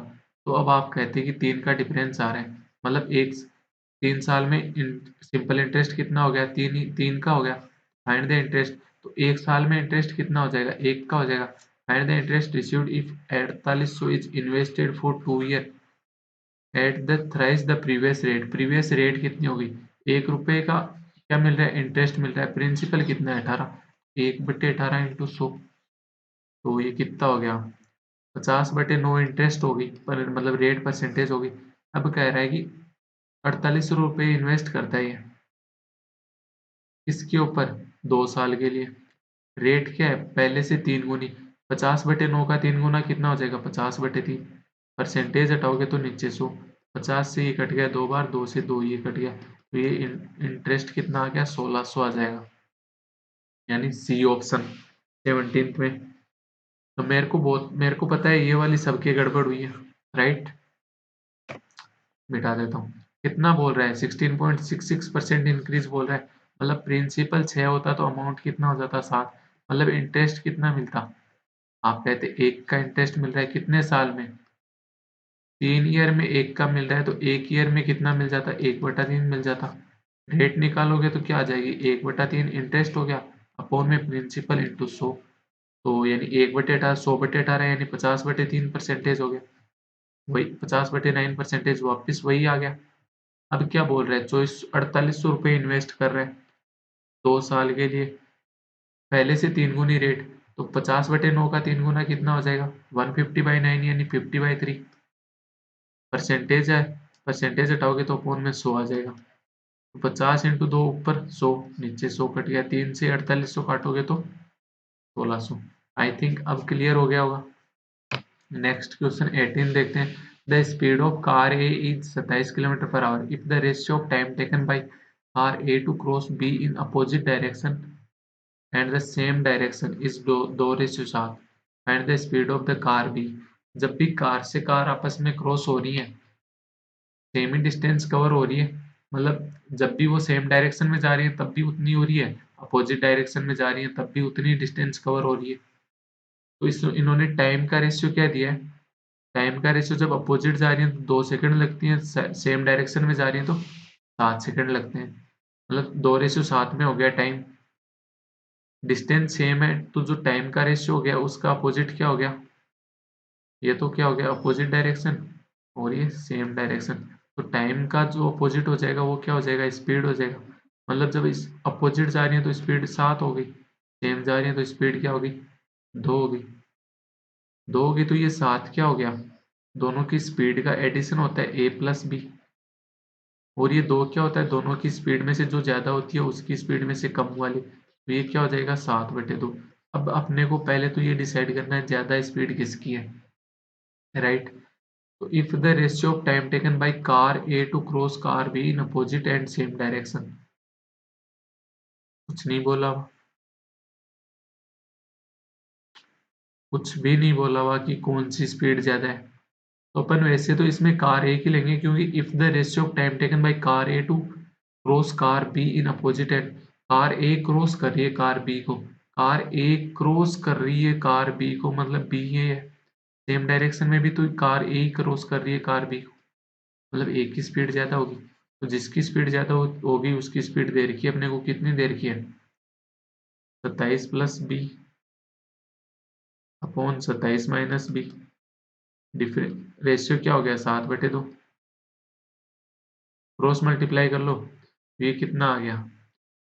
तो अब आप कहते कि 3 का डिफरेंस आ रहा है, मतलब एक 3 साल में सिंपल इंटरेस्ट कितना हो गया? 3 का हो गया। फाइंड द इंटरेस्ट, तो 1 साल में इंटरेस्ट कितना हो जाएगा? 1 का हो जाएगा। Find the interest received if 4800 is invested for 2 year at the thrice the previous rate. Previous rate कितनी होगी? 1 रुपए का क्या मिल रहा है? इंटरेस्ट मिल रहा है। प्रिंसिपल कितना है? 18। 1/18 इंटू 100, तो ये कितना हो गया? 50/9 इंटरेस्ट होगी, पर मतलब रेट परसेंटेज होगी। अब कह रहा है कि 4800 रुपये इन्वेस्ट करता है ये इसके ऊपर 2 साल के लिए। रेट क्या है? पहले से 3 गुनी। 50/9 का 3 गुना कितना हो जाएगा? 50/3। परसेंटेज हटाओगे तो नीचे 100। 50 से ये कट गया 2 बार, 2 से 2 ये कट गया, तो ये इंटरेस्ट कितना आ गया? 1600 आ जाएगा, यानी सी ऑप्शन 17th में। तो मेरे को पता है ये वाली सबकी गड़बड़ हुई है, राइट। मिटा देता हूँ। कितना बोल रहा है? 16.66% इंक्रीज बोल रहा है। मतलब प्रिंसिपल 6 होता तो अमाउंट कितना हो जाता? 7। मतलब इंटरेस्ट कितना मिलता? आप कहते 1 का इंटरेस्ट मिल रहा है कितने साल में? 3 ईयर में 1 का मिल रहा है, तो 1 ईयर में कितना मिल जाता? 1/3 मिल जाता। रेट निकालोगे तो क्या आ जाएगी? 1/3 इंटरेस्ट हो गया, अपॉन में प्रिंसिपल इंटू 100, तो यानी 1/18 100/18 यानी 50/3 परसेंटेज हो गया। वही 50/9 वापिस वही आ गया। अब क्या बोल रहा है? 4800 रुपये इन्वेस्ट कर रहे हैं 2 साल के लिए, पहले से 3 गुनी रेट, तो 50/9 का 3 गुना कितना हो जाएगा? 150/9 यानी 50/3। परसेंटेज है, परसेंटेज हटाओगे तो अपॉन में 100 आ जाएगा। तो 50 इंटू 2 ऊपर 100, नीचे 100 कट गया। 3 से 4800 काटोगे तो 1600। आई थिंक अब क्लियर हो गया होगा। नेक्स्ट क्वेश्चन 18 देखते हैं। The speed of car A is 27 kilometre per hour if the ratio of time taken by car A to cross B in opposite direction and the same direction is 2:7। Find the speed of the car B. जब भी car से car आपस में cross हो रही है, same ही distance cover हो रही है, मतलब जब भी वो सेम डायरेक्शन में जा रही है तब भी उतनी हो रही है, अपोजिट डायरेक्शन में जा रही है तब भी उतनी डिस्टेंस कवर हो रही है। तो इस इन्होंने टाइम का रेशियो क्या दिया है? टाइम का रेशियो जब अपोजिट जा रही है तो 2 सेकंड लगती है, सेम डायरेक्शन में जा रही है तो 7 सेकंड लगते हैं, मतलब 2:7 में हो गया टाइम। डिस्टेंस सेम है तो जो टाइम का रेशियो हो गया उसका अपोजिट क्या हो गया? ये तो क्या हो गया? अपोजिट डायरेक्शन, और ये सेम डायरेक्शन। तो टाइम का जो अपोजिट हो जाएगा वो क्या हो जाएगा? स्पीड हो जाएगा। मतलब जब इस अपोजिट जा रही है तो स्पीड 7 हो गई, सेम जा रही है तो स्पीड क्या होगी? 2 होगी। 2 होगी तो ये 7 क्या हो गया? दोनों की स्पीड का एडिशन होता है a प्लस बी, और ये 2 क्या होता है? दोनों की स्पीड में से जो ज़्यादा होती है उसकी स्पीड में से कम वाली, तो ये क्या हो जाएगा? 7/2। अब अपने को पहले तो ये डिसाइड करना है ज़्यादा स्पीड किसकी है, right. So if the ratio of time taken by car A to cross car B in opposite and same direction, कुछ नहीं बोला हुआ, कुछ भी नहीं बोला हुआ कि कौन सी स्पीड ज्यादा है। तो अपन वैसे तो इसमें कार ए की लेंगे, क्योंकि if the ratio of time taken by car A to cross car B in opposite and, car A cross कर रही है कार बी को, कार ए क्रॉस कर रही है कार बी को, मतलब बी ये है, सेम डायरेक्शन में भी तो कार ए ही क्रॉस कर रही है कार बी को, मतलब एक की स्पीड ज्यादा होगी। तो जिसकी स्पीड ज्यादा होगी उसकी स्पीड दे रखी है अपने को, कितनी दे रखी है? 27 plus B upon 27 minus B. Difference ratio क्या हो गया? 7/2। क्रॉस मल्टीप्लाई कर लो, ये कितना आ गया?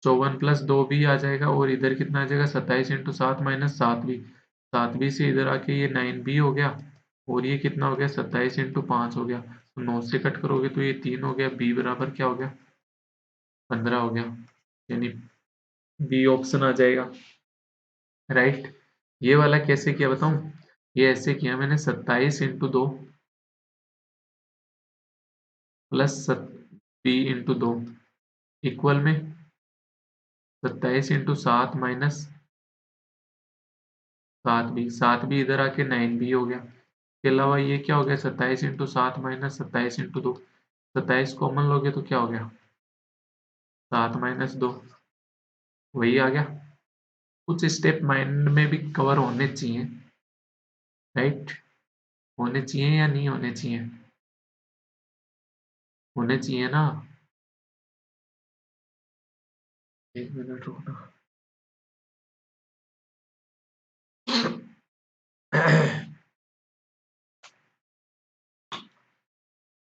54 प्लस 2b आ जाएगा, और इधर कितना आ जाएगा? 27 इंटू 7 माइनस 7b। 7b से इधर आके ये 9b हो गया, और ये कितना हो गया? 27 इंटू 5 हो गया, तो 9 से कट करोगे तो ये 3 हो गया, b बराबर क्या हो गया? 15 हो गया, यानी बी ऑप्शन आ जाएगा, राइट। ये वाला कैसे किया बताऊं? ये ऐसे किया मैंने, 27 into 2 plus B into 2 equal में 27 इंटू 7 माइनस 7b। 7b इधर आके 9b हो गया। इसके अलावा ये क्या हो गया? 27 इंटू 7 माइनस 27 इंटू 2। 27 कॉमन लोगे तो क्या हो गया? 7 - 2, वही आ गया। कुछ स्टेप माइंड में भी कवर होने चाहिए, राइट। होने चाहिए या नहीं होने चाहिए? होने चाहिए ना। 1 मिनट रुकना।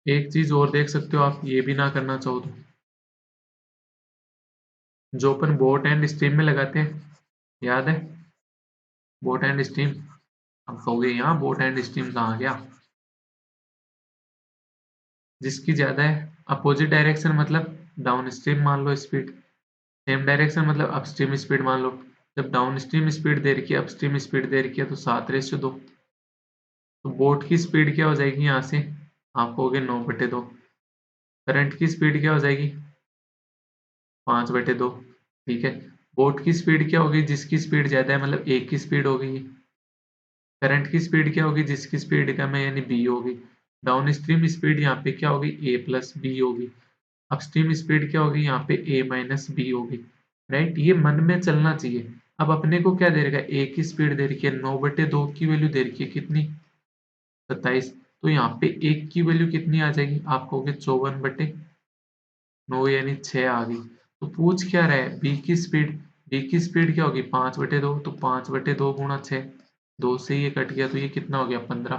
एक चीज और देख सकते हो आप, ये भी ना करना चाहो तो, जो अपन बोट एंड स्ट्रीम में लगाते हैं, याद है? Boat and stream. अब कहोगे यहाँ बोट एंड स्ट्रीम कहाँ गया? जिसकी ज्यादा है, अपोजिट डायरेक्शन मतलब डाउन स्ट्रीम मान लो स्पीड, सेम डायरेक्शन मतलब अपस्ट्रीम स्पीड मान लो। जब डाउन स्ट्रीम स्पीड दे रखी है, अपस्ट्रीम स्पीड दे रखी है, तो 7:2। तो बोट की स्पीड क्या हो जाएगी यहाँ से? आप कहोगे 9/2। करंट की स्पीड क्या हो जाएगी? 5/2। ठीक है। बोट की स्पीड क्या होगी? जिसकी स्पीड ज्यादा है मतलब ए की स्पीड होगी। करंट की स्पीड क्या होगी? जिसकी स्पीड कम है यानी बी होगी। डाउन स्ट्रीम स्पीड यहाँ पे क्या होगी? ए प्लस बी होगी। अपस्ट्रीम स्पीड क्या होगी? यहाँ पे ए माइनस बी होगी। राइट, ये मन में चलना चाहिए। अब अपने को क्या दे रखा है? ए की स्पीड दे रखी है, 9/2 की वैल्यू दे रखी है कितनी? 27। तो यहाँ पे एक की वैल्यू कितनी आ जाएगी? आप कहोगे 54/9 यानी 6 आ गई। तो पूछ क्या रहा है? बी की स्पीड। बी की स्पीड क्या होगी? 5/2। तो 5/2 गुणा 6, 2 से ये कट गया तो ये कितना हो गया? 15।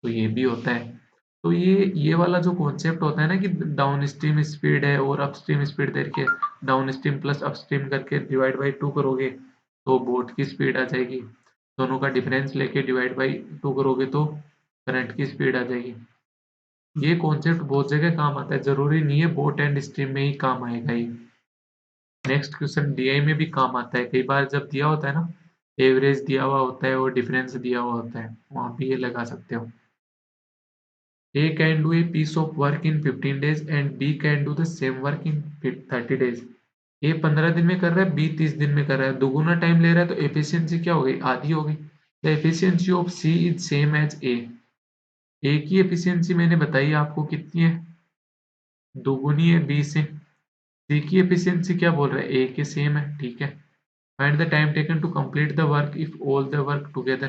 तो ये भी होता है। तो ये वाला जो कॉन्सेप्ट होता है ना कि डाउन स्ट्रीम स्पीड है और अपस्ट्रीम स्पीड करके डाउन स्ट्रीम प्लस अपस्ट्रीम करके डिवाइड बाई 2 करोगे तो बोट की स्पीड आ जाएगी। दोनों का डिफरेंस लेके डिवाइड बाई 2 करोगे तो करंट की स्पीड आ जाएगी। ये कॉन्सेप्ट बहुत जगह काम आता है, जरूरी नहीं है बोट एंड स्ट्रीम में ही काम आएगा ये। नेक्स्ट क्वेश्चन डीआई में भी काम आता है कई बार, जब दिया होता है ना, एवरेज दिया हुआ होता है और डिफरेंस दिया हुआ होता है, वहां भी ये लगा सकते हो। A can do a piece of work in 15 days and B can do the same work in 30 days. A 15 दिन में कर रहा है, B 30 दिन में कर रहा है, दोगुना टाइम ले रहा है, तो एफिशिएंसी क्या हो गई? आधी हो गई। The efficiency of C is same as A। A की एफिशिएंसी मैंने बताई आपको कितनी है? दोगुनी है B से। C की एफिशिएंसी क्या बोल रहा है? A के सेम है, ठीक है। Find the time taken to complete the work if all the work together.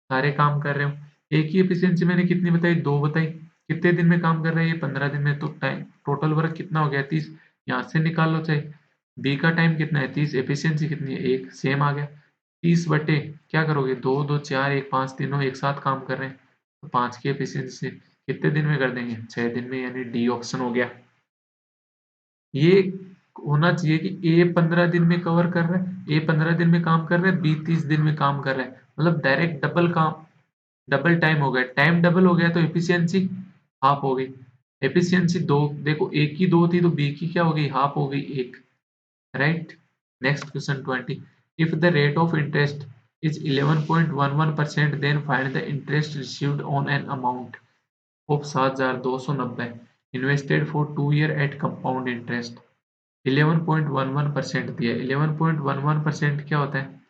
सारे काम कर रहे हो। एक ही एफिशिएंसी मैंने कितनी बताई? 2 बताई। कितने दिन में काम कर रहा है ये? 15 दिन में। तो टाइम टोटल वर्क कितना हो गया? 30। यहाँ से निकाल लो चाहे। बी का टाइम कितना है? 30। एफिशिएंसी कितनी है? 1। सेम आ गया। 30 बटे क्या करोगे? 2 2 4 1 5, तीनों एक साथ काम कर रहे हैं तो 5 की एफिशिएंसी से कितने दिन में कर देंगे? 6 दिन में, यानी डी ऑप्शन हो गया। ये होना चाहिए कि ए 15 दिन में कवर कर रहा है, ए 15 दिन में काम कर रहा है, बी 30 दिन में काम कर रहा है, मतलब डायरेक्ट डबल काम, डबल टाइम हो गया। टाइम डबल हो गया तो एफिशिएंसी हाफ हो गई। एफिशिएंसी दो, देखो ए की 2 थी तो बी की क्या हो गई? हाफ हो गई, 1। Right. Next question 20। If the rate of interest is 11.11%, then find the interest received on an amount of 7,290 invested for 2 year at compound interest। 11.11% दिया है। 11.11% क्या होता है?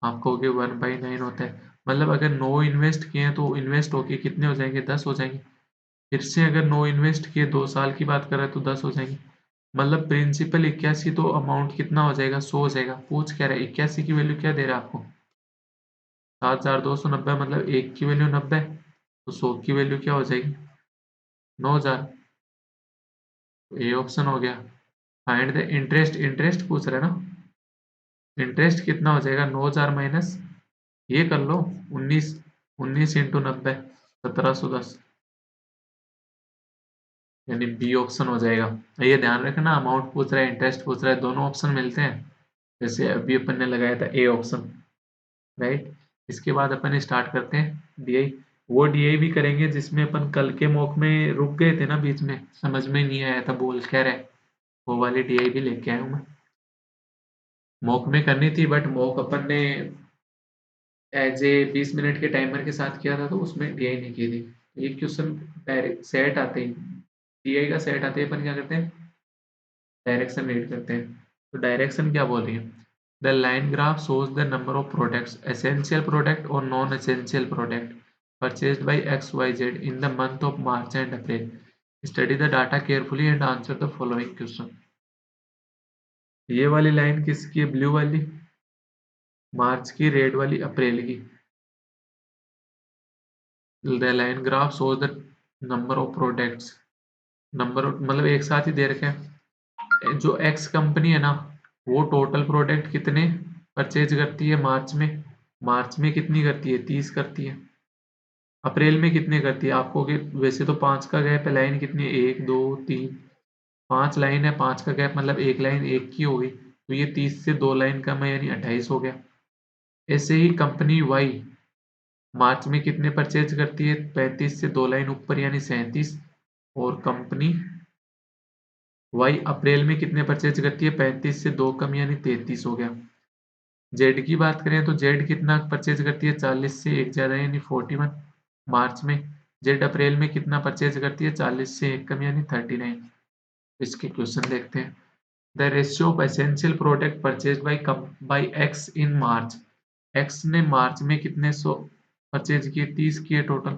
आप कहोगे 1/9 होता है। मतलब अगर 9 इन्वेस्ट किए हैं तो इन्वेस्ट होके कितने हो जाएंगे? 10 हो जाएंगे। फिर से अगर 9 इन्वेस्ट किए, 2 साल की बात कर रहे हैं तो 10 हो जाएंगे। मतलब प्रिंसिपल 81, तो अमाउंट कितना हो जाएगा? 100 हो जाएगा। पूछ क्या रहा है? 81 की वैल्यू क्या दे रहा है आपको? 7,290, मतलब 1 की वैल्यू 90, तो 100 की वैल्यू क्या हो जाएगी? 9,000। ए ऑप्शन हो गया। फाइंड द इंटरेस्ट, इंटरेस्ट पूछ रहा है ना। इंटरेस्ट कितना हो जाएगा? 9,000 माइनस ये कर लो, 19। 19 इंटू 90, 1710, यानी बी ऑप्शन हो जाएगा। ये ध्यान रखना, अमाउंट पूछ रहा है, इंटरेस्ट पूछ रहा है, दोनों ऑप्शन मिलते हैं। जैसे अभी अपन ने लगाया था ए ऑप्शन। राइट। इसके बाद अपन स्टार्ट करते हैं डीआई। वो डीआई भी करेंगे जिसमें अपन कल के मॉक में रुक गए थे ना, बीच में समझ में नहीं आया था बोल क्या रहे। वो वाली डीआई भी लेके आया हूँ मैं। मॉक में करनी थी बट मॉक अपन ने एज ए 20 मिनट के टाइमर के साथ किया था तो उसमें डीआई नहीं की थी। ये क्वेश्चन डायरेक्ट सेट आते ही, डीआई का सेट आते ही अपन क्या करते हैं? डायरेक्शन रीड करते हैं। तो डायरेक्शन क्या बोल रही है? The line graph shows the number of products, essential product or non-essential product, purchased by XYZ in the month of March and April. Study the data carefully and answer the following question। ये वाली line किसकी है? Blue वाली मार्च की, red वाली अप्रैल की। The line graph shows the number of products, number मतलब एक साथ ही दे रखे हैं। जो एक्स कंपनी है ना, वो टोटल प्रोडक्ट कितने परचेज करती है मार्च में? मार्च में कितनी करती है? 30 करती है। अप्रैल में कितने करती है आपको कि वैसे तो 5 का गैप है, लाइन कितनी है 1 2 3 5 लाइन है, 5 का गैप मतलब एक लाइन एक की हो गई, तो ये 30 से 2 लाइन कम है यानी 28 हो गया। ऐसे ही कंपनी वाई मार्च में कितने परचेज करती है 35 से 2 लाइन ऊपर यानी 37, और कंपनी वाई अप्रैल में कितने परचेज करती है 35 से 2 कम यानी 33 हो गया। जेड की बात करें तो जेड कितना परचेज करती है 40 से एक ज्यादा यानी 41 मार्च में। जेड अप्रैल में कितना परचेज करती है 40 से एक कम यानी 39। इसके क्वेश्चन देखते हैं। The ratio of essential product purchase by x in March. X ने मार्च में कितने सौ परचेज किए 30 किए टोटल।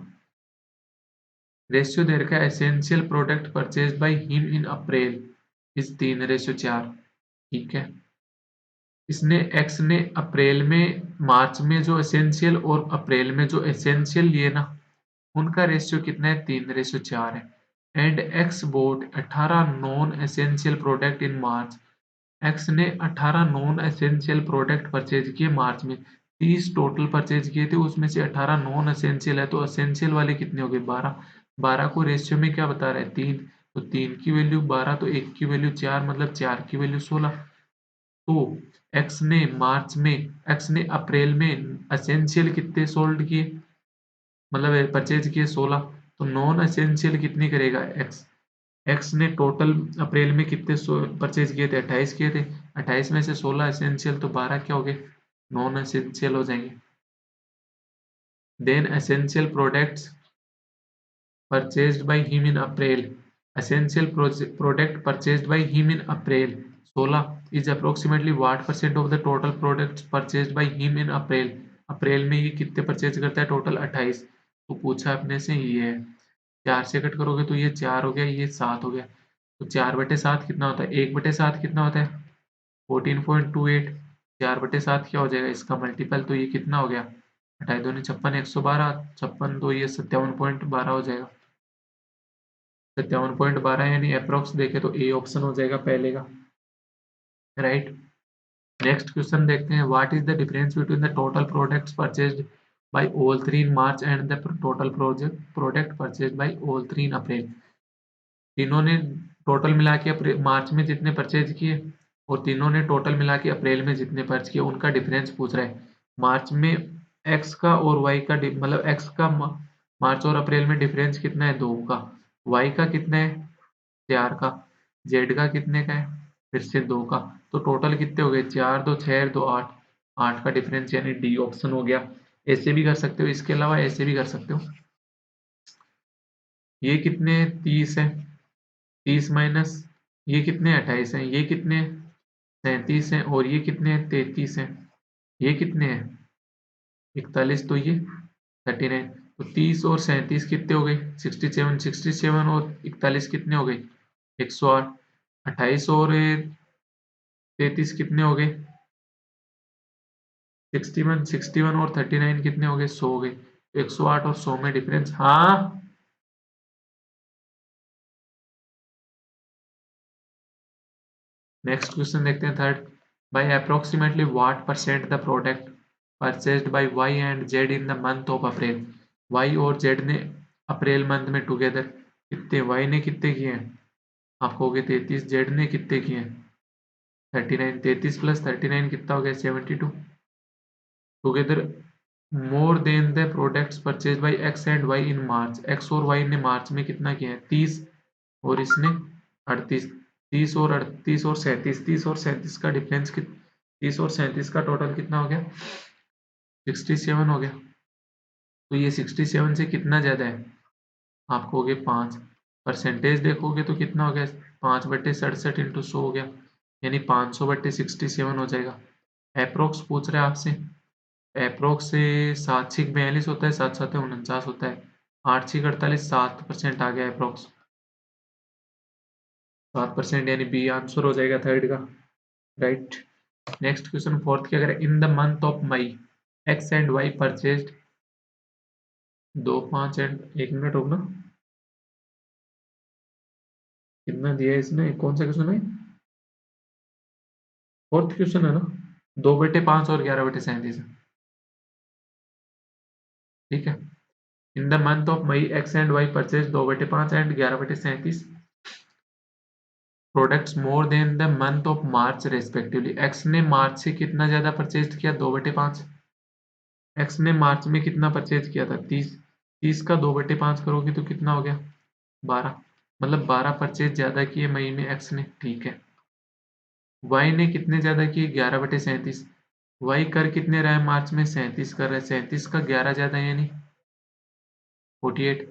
रेशियो दे रखा है essential product purchase by him in April is 3:4। ठीक है, इसने एक्स ने अप्रैल में मार्च में जो एसेंशियल और अप्रैल में जो एसेंशियल लिए ना, उनका रेशियो कितना है 3:4 है। And x boat 18 non essential product in March. X ने 18 नॉन एसेंशियल प्रोडक्ट परचेज किए मार्च में। 30 टोटल परचेज किए थे, उसमें से 18 नॉन एसेंशियल है, तो एसेंशियल वाले कितने हो गए 12। 12 को रेशियो में क्या बता रहा है 3, तो 3 की वैल्यू 12, तो 1 की वैल्यू 4, मतलब 4 की वैल्यू 16। तो एक्स ने अप्रैल में एसेंशियल कितने सोल्ड किए, मतलब परचेज किए 16, तो नॉन एसेंशियल कितनी करेगा एक्स। एक्स ने टोटल अप्रैल में कितने परचेज किए थे 28 किए थे, 28 में से 16 एसेंशियल, तो 12 क्या हो गए नॉन एसेंशियल हो जाएंगे। Then essential products purchased by him in April. Essential product purchased by him in April 16 is approximately what percent of the total products purchased by him in April. April में ये कितने purchase करता है total 28, तो पूछा अपने से ये है। 4 से कट करोगे तो ये 4 हो गया, ये 7 हो गया, तो 4/7 कितना होता है 1/7 कितना होता है 14.28। 4/7 क्या हो जाएगा इसका मल्टीपल, तो ये कितना हो गया 28 दूनी 56, 112, 56 तो ये 57.12 हो जाएगा। 57.12 यानी अप्रोक्स देखे तो ए ऑप्शन हो जाएगा पहले का, राइट। नेक्स्ट क्वेश्चन देखते हैं। What is the difference between the total products purchased by all three in March and the total product purchased by all three in April. तीनों ने टोटल मिला के मार्च में जितने परचेज किए और तीनों ने टोटल मिला के अप्रैल में जितने परचेज किए उनका डिफरेंस पूछ रहा है। मार्च में एक्स का और वाई का मतलब एक्स का मार्च और अप्रैल में डिफरेंस कितना है 2 का, वाई का कितना है 4 का, जेड का कितने का है फिर से 2 का, तो टोटल कितने हो गए 4 2 6 2 8, 8 का डिफरेंस यानी डी ऑप्शन हो गया। ऐसे भी कर सकते हो, इसके अलावा ऐसे भी कर सकते हो। ये कितने 30 है, 30 माइनस ये कितने 28 हैं, ये कितने 37 हैं, और ये कितने 33 हैं, ये कितने हैं 41, तो ये 39। तो 30 और 37 कितने हो गए 67, 67 और 41 कितने हो गए 108। 28 और 33 कितने हो गए 61, 61 और 39 कितने हो गए 100 हो गए। 108 और 100 में डिफरेंस, हाँ। नेक्स्ट क्वेश्चन देखते हैं third. By approximately what percent the product purchased by Y and Z in the month of April. Y और जेड ने अप्रैल मंथ में टुगेदर कितने, वाई ने कितने किए हैं आप कहोगे 33, जेड ने कितने किए हैं 39, 33 प्लस 39 कितना हो गया 72, together more than the products purchase by X and Y in March. X और वाई ने मार्च में कितना किया है 30, और इसने 38। 30 और 37, 30 और 37 का डिफरेंस 30 और 37 का टोटल कितना हो गया 67 हो गया। तो ये 67 से कितना ज्यादा है आप कहोगे 5। परसेंटेज देखोगे तो कितना हो गया 5/67 इंटू 100 हो गया, यानी 500/67 हो जाएगा। अप्रोक्स पूछ रहे हैं आपसे। अप्रोक्स से 7×6 = 42 होता है, 7×7 = 49 होता है, 8×6 = 48, 7% आ गया अप्रोक्स, 7% यानी बी आंसर हो जाएगा थर्ड का, राइट। नेक्स्ट क्वेश्चन फोर्थ क्या करें। In the month of May X and Y purchased 2 5 and 1 minute होगा, कितना दिया है इसने, कौन सा क्वेश्चन है फोर्थ क्वेश्चन है ना, 2/5 और 11/37, ठीक है। In the month of May X and Y purchase 2/5 and 11/37 products more than the month of March respectively. X ने मार्च से कितना ज्यादा परचेज किया? 2/5। एक्स ने मार्च में कितना परचेज किया था? 30। 30 का 2/5 करोगे तो कितना हो गया? 12। मतलब 12 परचेज ज्यादा किए मई में एक्स ने, ठीक है। वाई ने कितने ज्यादा किए? 11/37। वाई कर कितने रहा है मार्च में? 37 कर रहा है। 37 का 11 ज्यादा यानी 48।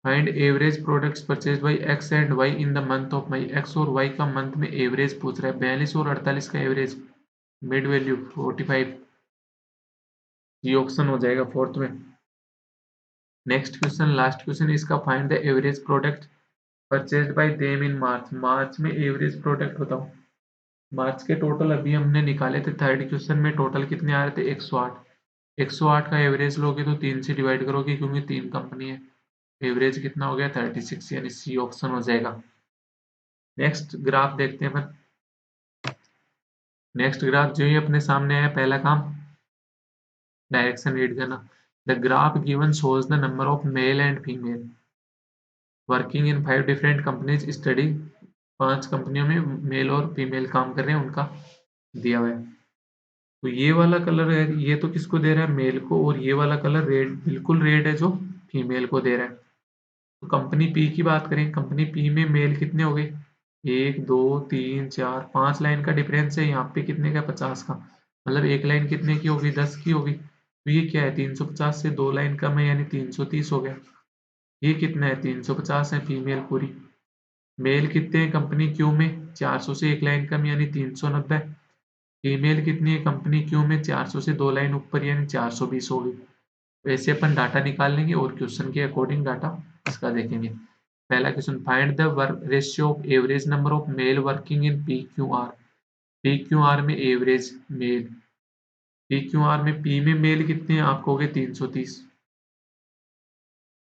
Find average products purchase by X and Y in the month of May. X और वाई का मंथ में एवरेज पूछ रहा है। 42 और 48 का एवरेज, मिड वैल्यू 45। ये ऑप्शन हो जाएगा फोर्थ में। नेक्स्ट क्वेश्चन, लास्ट क्वेश्चन इसका, find the average product purchased by them in March. March में एवरेज प्रोडक्ट बताओ। मार्च के टोटल अभी हमने निकाले थे, थर्ड क्वेश्चन में टोटल कितने आ रहे थे? 108। 108 का एवरेज लोगे तो 3 से डिवाइड करोगे क्योंकि 3 कंपनी है। एवरेज कितना हो गया? 36, यानी सी ऑप्शन हो जाएगा। नेक्स्ट ग्राफ देखते हैं अपन। नेक्स्ट ग्राफ जो ही अपने सामने आया, पहला काम डायरेक्शन रीड करना। The graph given shows the number of mail and female working in 5 different companies study. 5 कंपनियों में मेल और फीमेल काम कर रहे हैं, उनका दिया हुआ है। तो ये वाला कलर है, ये तो किसको दे रहा है? मेल को। और ये वाला कलर रेड, बिल्कुल रेड है, जो फीमेल को दे रहा है। तो कंपनी पी की बात करें, कंपनी पी में मेल कितने हो गए? 1 2 3 4 5 लाइन का डिफरेंस है। यहाँ पे कितने का? 50 का। मतलब एक लाइन कितने की होगी? 10 की होगी। तो ये क्या है? 350 से 2 लाइन कम है, यानी 330 हो गया। ये कितना है? 350 है फीमेल पूरी। मेल कितने हैं कंपनी क्यू में? 400 से एक लाइन कम, यानी 390। फीमेल कितनी है कंपनी क्यू में? 400 से 2 लाइन ऊपर, यानी 420 होगी। वैसे अपन डाटा निकाल लेंगे और क्वेश्चन के अकॉर्डिंग डाटा इसका देखेंगे। पहला question, find the work ratio of average number of male working in P Q R. P Q R में average male, P Q R में पी में मेल कितने हैं? आप कहोगे 330।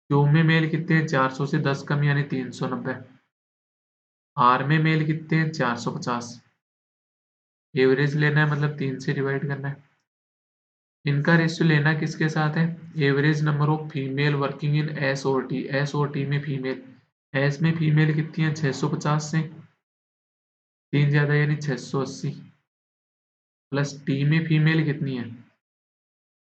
क्यू में मेल कितने हैं? 400 से 10 कम, यानी 390। आर में मेल कितने हैं? 450। एवरेज लेना है, मतलब 3 से डिवाइड करना है। इनका रेशियो लेना किसके साथ है? Average number of female working in S और टी। एस और टी में फीमेल, एस में फीमेल कितनी है? 650 से 3 ज्यादा, यानी 680। प्लस टी में फीमेल कितनी है?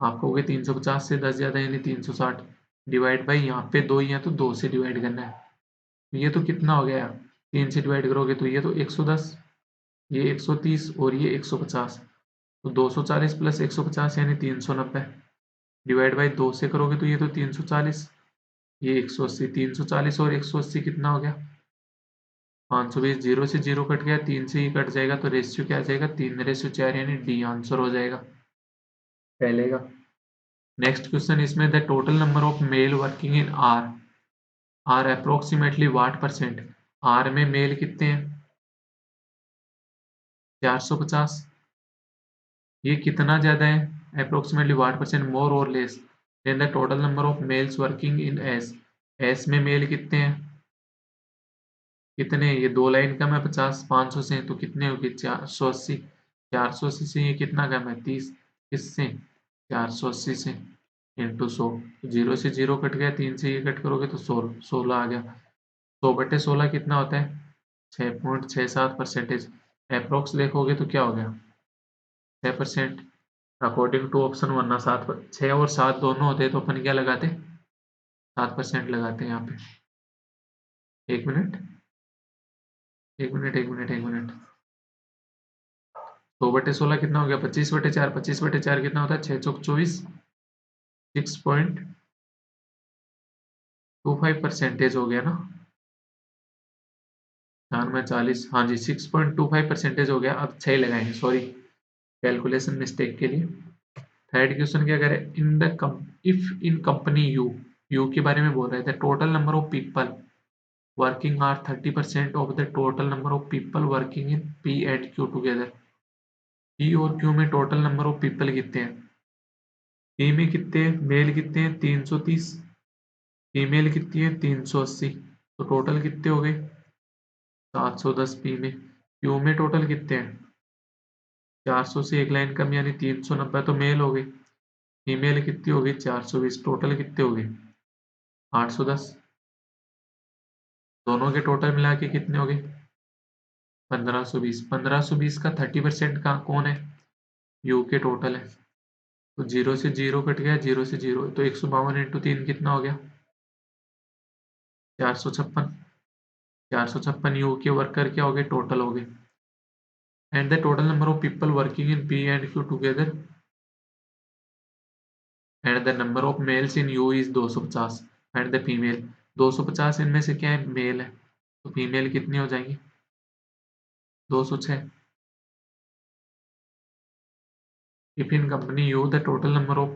आप कहोगे 350 से 10 ज्यादा, यानी 360। डिवाइड बाई, यहाँ पे 2 ही है तो 2 से डिवाइड करना है। तो ये तो कितना हो गया? 3 से डिवाइड करोगे तो ये तो 110, ये 130 और ये 150। तो 240 प्लस 150 यानी 390। डिवाइड बाई 2 से करोगे तो ये तो 340, ये 180। 340 और 180 कितना हो गया? 520। जीरो से जीरो कट गया, 3 से ही कट जाएगा, तो रेशियो क्या आ जाएगा? 3:4, यानी डी आंसर हो जाएगा पहले का। नेक्स्ट क्वेश्चन, इसमें the total number of male working in R are approximately what percent. R में मेल कितने हैं? 450। ये कितना ज्यादा है? अप्रोक्सीमेटली वाट परसेंट, मोर और less than the total number of males working in S. S में मेल कितने हैं? कितने? ये 2 लाइन कम है 50 500 से, तो कितने होगी? 480। 480 से ये कितना कम है? 30। किससे? 480 से, इंटू 100। जीरो से जीरो कट गया, 3 से ये कट करोगे तो 16 आ गया। 100/16 कितना होता है? 6.67%। अप्रोक्स देखोगे तो क्या हो गया? 6%। अकॉर्डिंग टू ऑप्शन वरना 6 और 7 दोनों होते तो अपन क्या लगाते? 7% लगाते हैं यहाँ पे। एक मिनट, एक मिनट, एक मिनट, एक मिनट। 100/16 कितना हो गया? 25/4। 25/4 कितना होता है? 6 चौक 24। 6.25% हो गया ना? 4 में 40, हाँ जी, 6.25% हो गया। अब 6 लगाएंगे, सॉरी, कैलकुलेशन मिस्टेक के लिए। थर्ड क्वेश्चन क्या करे? In the if in company U, U के बारे में बोल रहे थे, total number of people working are 30% of the total number of people working in P and Q together. P और क्यू में टोटल नंबर ऑफ पीपल कितने हैं? पी में कितने हैं? मेल कितने हैं? 330। फीमेल कितनी है? 380। तो टोटल कितने हो गए? 710 पी में। क्यू में टोटल कितने हैं? 400 से एक लाइन कम, यानी 390, तो मेल हो गई। फीमेल कितनी होगी 420, टोटल कितने हो गए 810, दोनों के टोटल मिला के कितने हो गए 1520। 1520 का 30% का कौन है, यू के टोटल है। तो जीरो से जीरो कट गया, जीरो से जीरो, तो 152 × 3 कितना हो गया 456। 456 यू के वर्कर क्या हो गए टोटल हो गए। And the total number of people working in P and Q together and the number of males in you is 250 and the female 250 इनमें से क्या है मेल है, तो फीमेल कितनी हो जाएंगी 206। If in company U, the total number of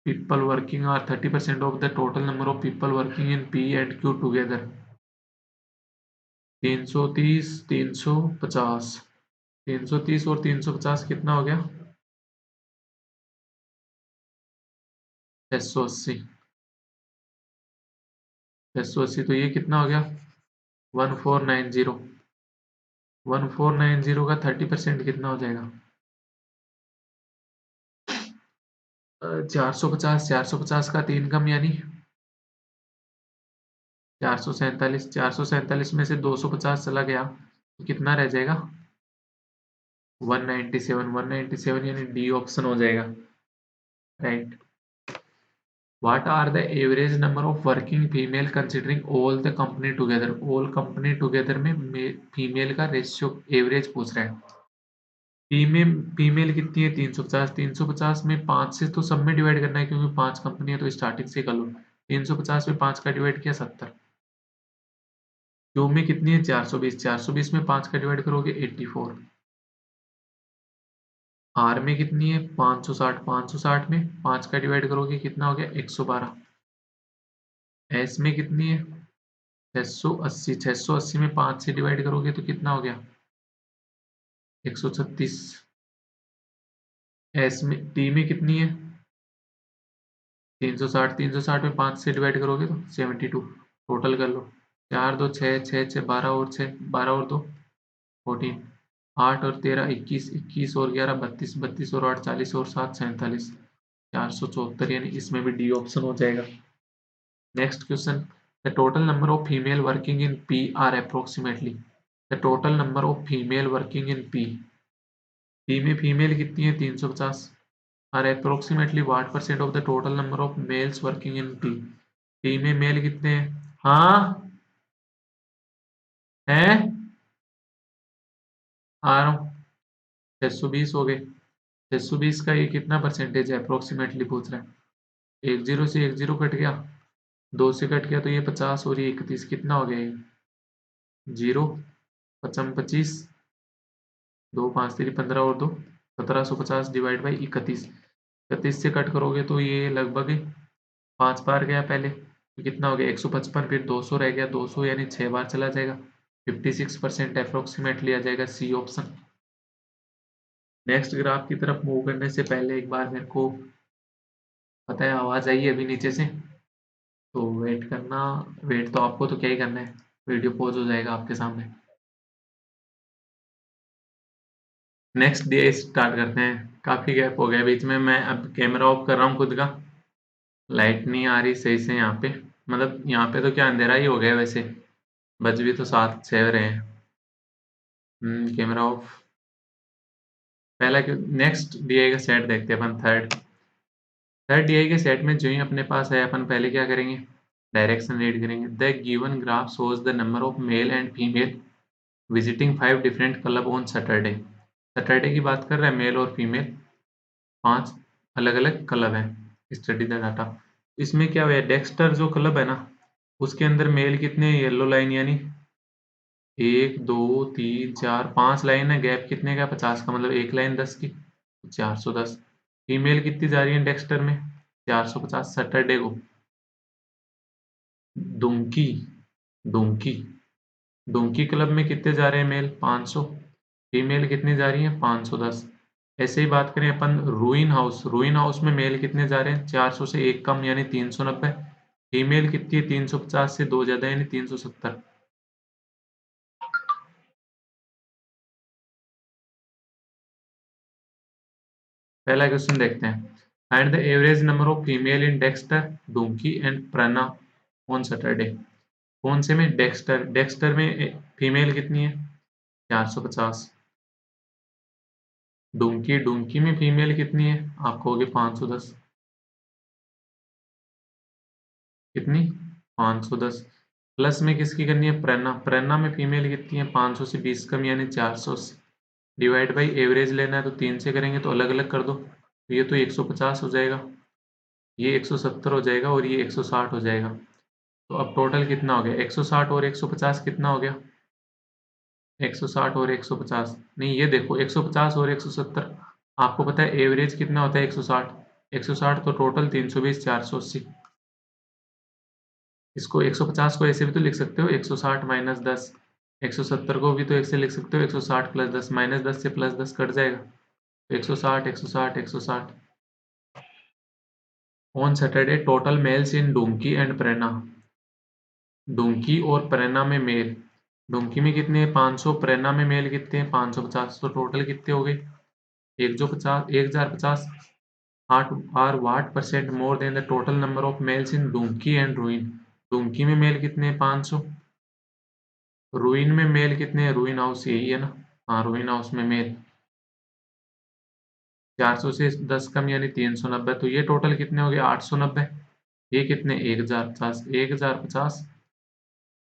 people working are 30% of the total number of people working in P and Q together. 330, 350, 330 और 350 कितना हो गया 680। 680 तो ये कितना हो गया 1490। 1490 का 30% कितना हो जाएगा 450। 450 का 3 कम यानी 447। 447 में से 250 चला गया तो कितना रह जाएगा 197। 197 यानी डी ऑप्शन हो जाएगा right. What are the average number of working female considering all the company together? All company together में फीमेल का रेशियो एवरेज पूछ रहा है। फीमेल फीमेल कितनी है 350। 350 में 5 से तो सब में डिवाइड करना है क्योंकि 5 कंपनी है तो स्टार्टिंग से कर लो। 350 में 5 का डिवाइड किया 70। क्यू में कितनी है 420। 420 में 5 का डिवाइड करोगे 84। आर में कितनी है 560। 560 में 5 का डिवाइड करोगे कितना हो गया 112। एस में कितनी है 680। 680 में 5 से डिवाइड करोगे तो कितना हो गया 136। एस में टी में कितनी है 360। 360 में 5 से डिवाइड करोगे तो 72। टोटल कर लो 4 2 6 6 6 12 और 6 12 और 2 14। 8 और 13 21 21 और 11 32 32 और 8 40 और 7 47 474 यानी इसमें भी डी ऑप्शन हो जाएगा। Next question the total number of female working in P are approximately the total number of female working in P में फीमेल कितनी है 350 are approximately what percent of the total number of males working in T में male कितने हैं हाँ हैं आ रहा हूँ 620 हो गए। 620 का ये कितना परसेंटेज है अप्रोक्सीमेटली पूछ रहा है। एक जीरो से एक जीरो कट गया, दो से कट गया तो ये 50 और ये 31 कितना हो गया ये जीरो। पचम 25 दो 5 3 15 और 2 1750 डिवाइड बाई 31। 31 से कट करोगे तो ये लगभग 5 बार गया पहले तो कितना हो गया 155। फिर 200 रह गया 200 यानी 6 बार चला जाएगा 56% अप्रोक्सीमेटली आ जाएगा सी ऑप्शन। नेक्स्ट ग्राफ की तरफ मूव करने से पहले एक बार मेरे को पता है आवाज आई है अभी नीचे से, तो वेट करना। वेट तो आपको तो क्या ही करना है, वीडियो पॉज हो जाएगा आपके सामने। नेक्स्ट डे स्टार्ट करते हैं। काफी गैप हो गया बीच में, मैं अब कैमरा ऑफ कर रहा हूँ खुद का। लाइट नहीं आ रही सही से यहाँ पे, मतलब यहाँ पे तो क्या अंधेरा ही हो गया वैसे, बज भी तो 7 6 रहे हैं। Camera off. पहला नेक्स्ट डीआई का सेट देखते हैं अपन। थर्ड डीआई के सेट में जो ही अपने पास है अपन पहले क्या करेंगे डायरेक्शन रीड करेंगे। The given graph shows the number of mail and female visiting 5 different club on Saturday. Saturday की बात कर रहा है, मेल और फीमेल 5 अलग अलग क्लब हैं। Study the data. इसमें क्या हुआ डेक्स्टर जो क्लब है ना उसके अंदर मेल कितने येलो लाइन यानी 1 2 3 4 5 लाइन है। गैप कितने का 50 का, मतलब एक लाइन 10 की 410। फीमेल कितनी जा रही है डेक्स्टर में 450 सैटरडे को। डोंकी डोंकी डोंकी क्लब में कितने जा रहे हैं मेल 500। फीमेल कितनी जा रही है 510। ऐसे ही बात करें अपन रूइन हाउस में मेल कितने जा रहे हैं 400 से एक कम यानी 390। फीमेल कितनी है 350 से दो ज्यादा यानी 370। पहला क्वेश्चन देखते हैं। Find the average number of female in Dexter, donkey and प्रना ऑन सैटरडे। कौन से में? डेक्स्टर। डेक्स्टर में फीमेल कितनी है? 450। डोंकी, डोंकी में फीमेल कितनी है? आप कहोगे 510। कितनी? 510। प्लस में किसकी करनी है? प्रेरणा। प्रेरणा में फीमेल कितनी है? 500 से 20 कम यानी 480। डिवाइड बाई एवरेज लेना है तो 3 से करेंगे तो अलग अलग कर दो, तो ये तो 150 हो जाएगा, ये 170 हो जाएगा और ये 160 हो जाएगा। तो अब टोटल कितना हो गया? 160 और 150 कितना हो गया? 160 और 150 नहीं, ये देखो 150 और 170। आपको पता है एवरेज कितना होता है? 160। 160 तो टोटल 320, 480। इसको 150 को ऐसे भी तो लिख सकते हो, 160 माइनस 10। 170 को भी तो ऐसे लिख सकते हो, 160 प्लस 10, माइनस 10 से प्लस 10 कट जाएगा, तो 160, 160, 160। On Saturday total mails in donkey and Prerna. Donkey और प्रेरणा में मेल, डोंकी में कितने हैं? 500। प्रेरणा में मेल कितने हैं? 550। तो टोटल कितने हो गए? एक जो 50, 1050। आठ are what percent more than the total number of males in donkey and ruin. Donkey में मेल कितने हैं? 500। रूइन में मेल कितने हैं? रूइन हाउस यही है ना? हाँ, रूइन हाउस में मेल 400 से 10 कम यानी 390। तो ये टोटल कितने हो गए? 890। ये कितने? 1050। 1050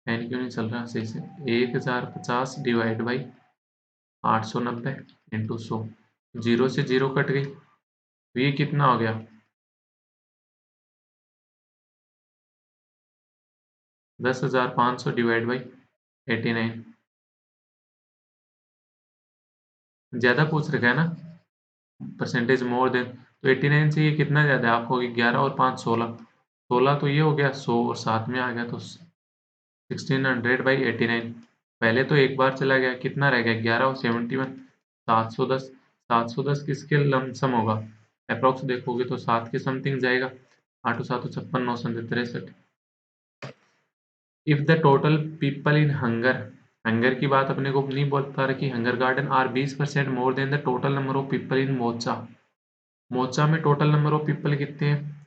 एन क्यों नहीं चल रहा सही से? 1050 डिवाइड बाई 890 इंटू 100। जीरो से जीरो कट गई, तो ये कितना हो गया? 10,500 डिवाइड बाई 89। ज्यादा पूछ रखा है ना, परसेंटेज मोर देन। तो 89 से ये कितना ज्यादा है? आपको 11 और 5 16। 16 तो ये हो गया 100 और साथ में आ गया तो 1600/89। पहले तो एक बार चला गया, कितना रह गया? 11 और 71, 710। 710 किसके लमसम होगा? अप्रोक्स देखोगे तो 7 के समथिंग जाएगा। 8 7 56, 9 63। If the total people in hunger, hunger की बात अपने को नहीं बोलता रखी, hunger garden are 20% more than the total number of people in mocha. Mocha में टोटल नंबर ऑफ पीपल कितने हैं?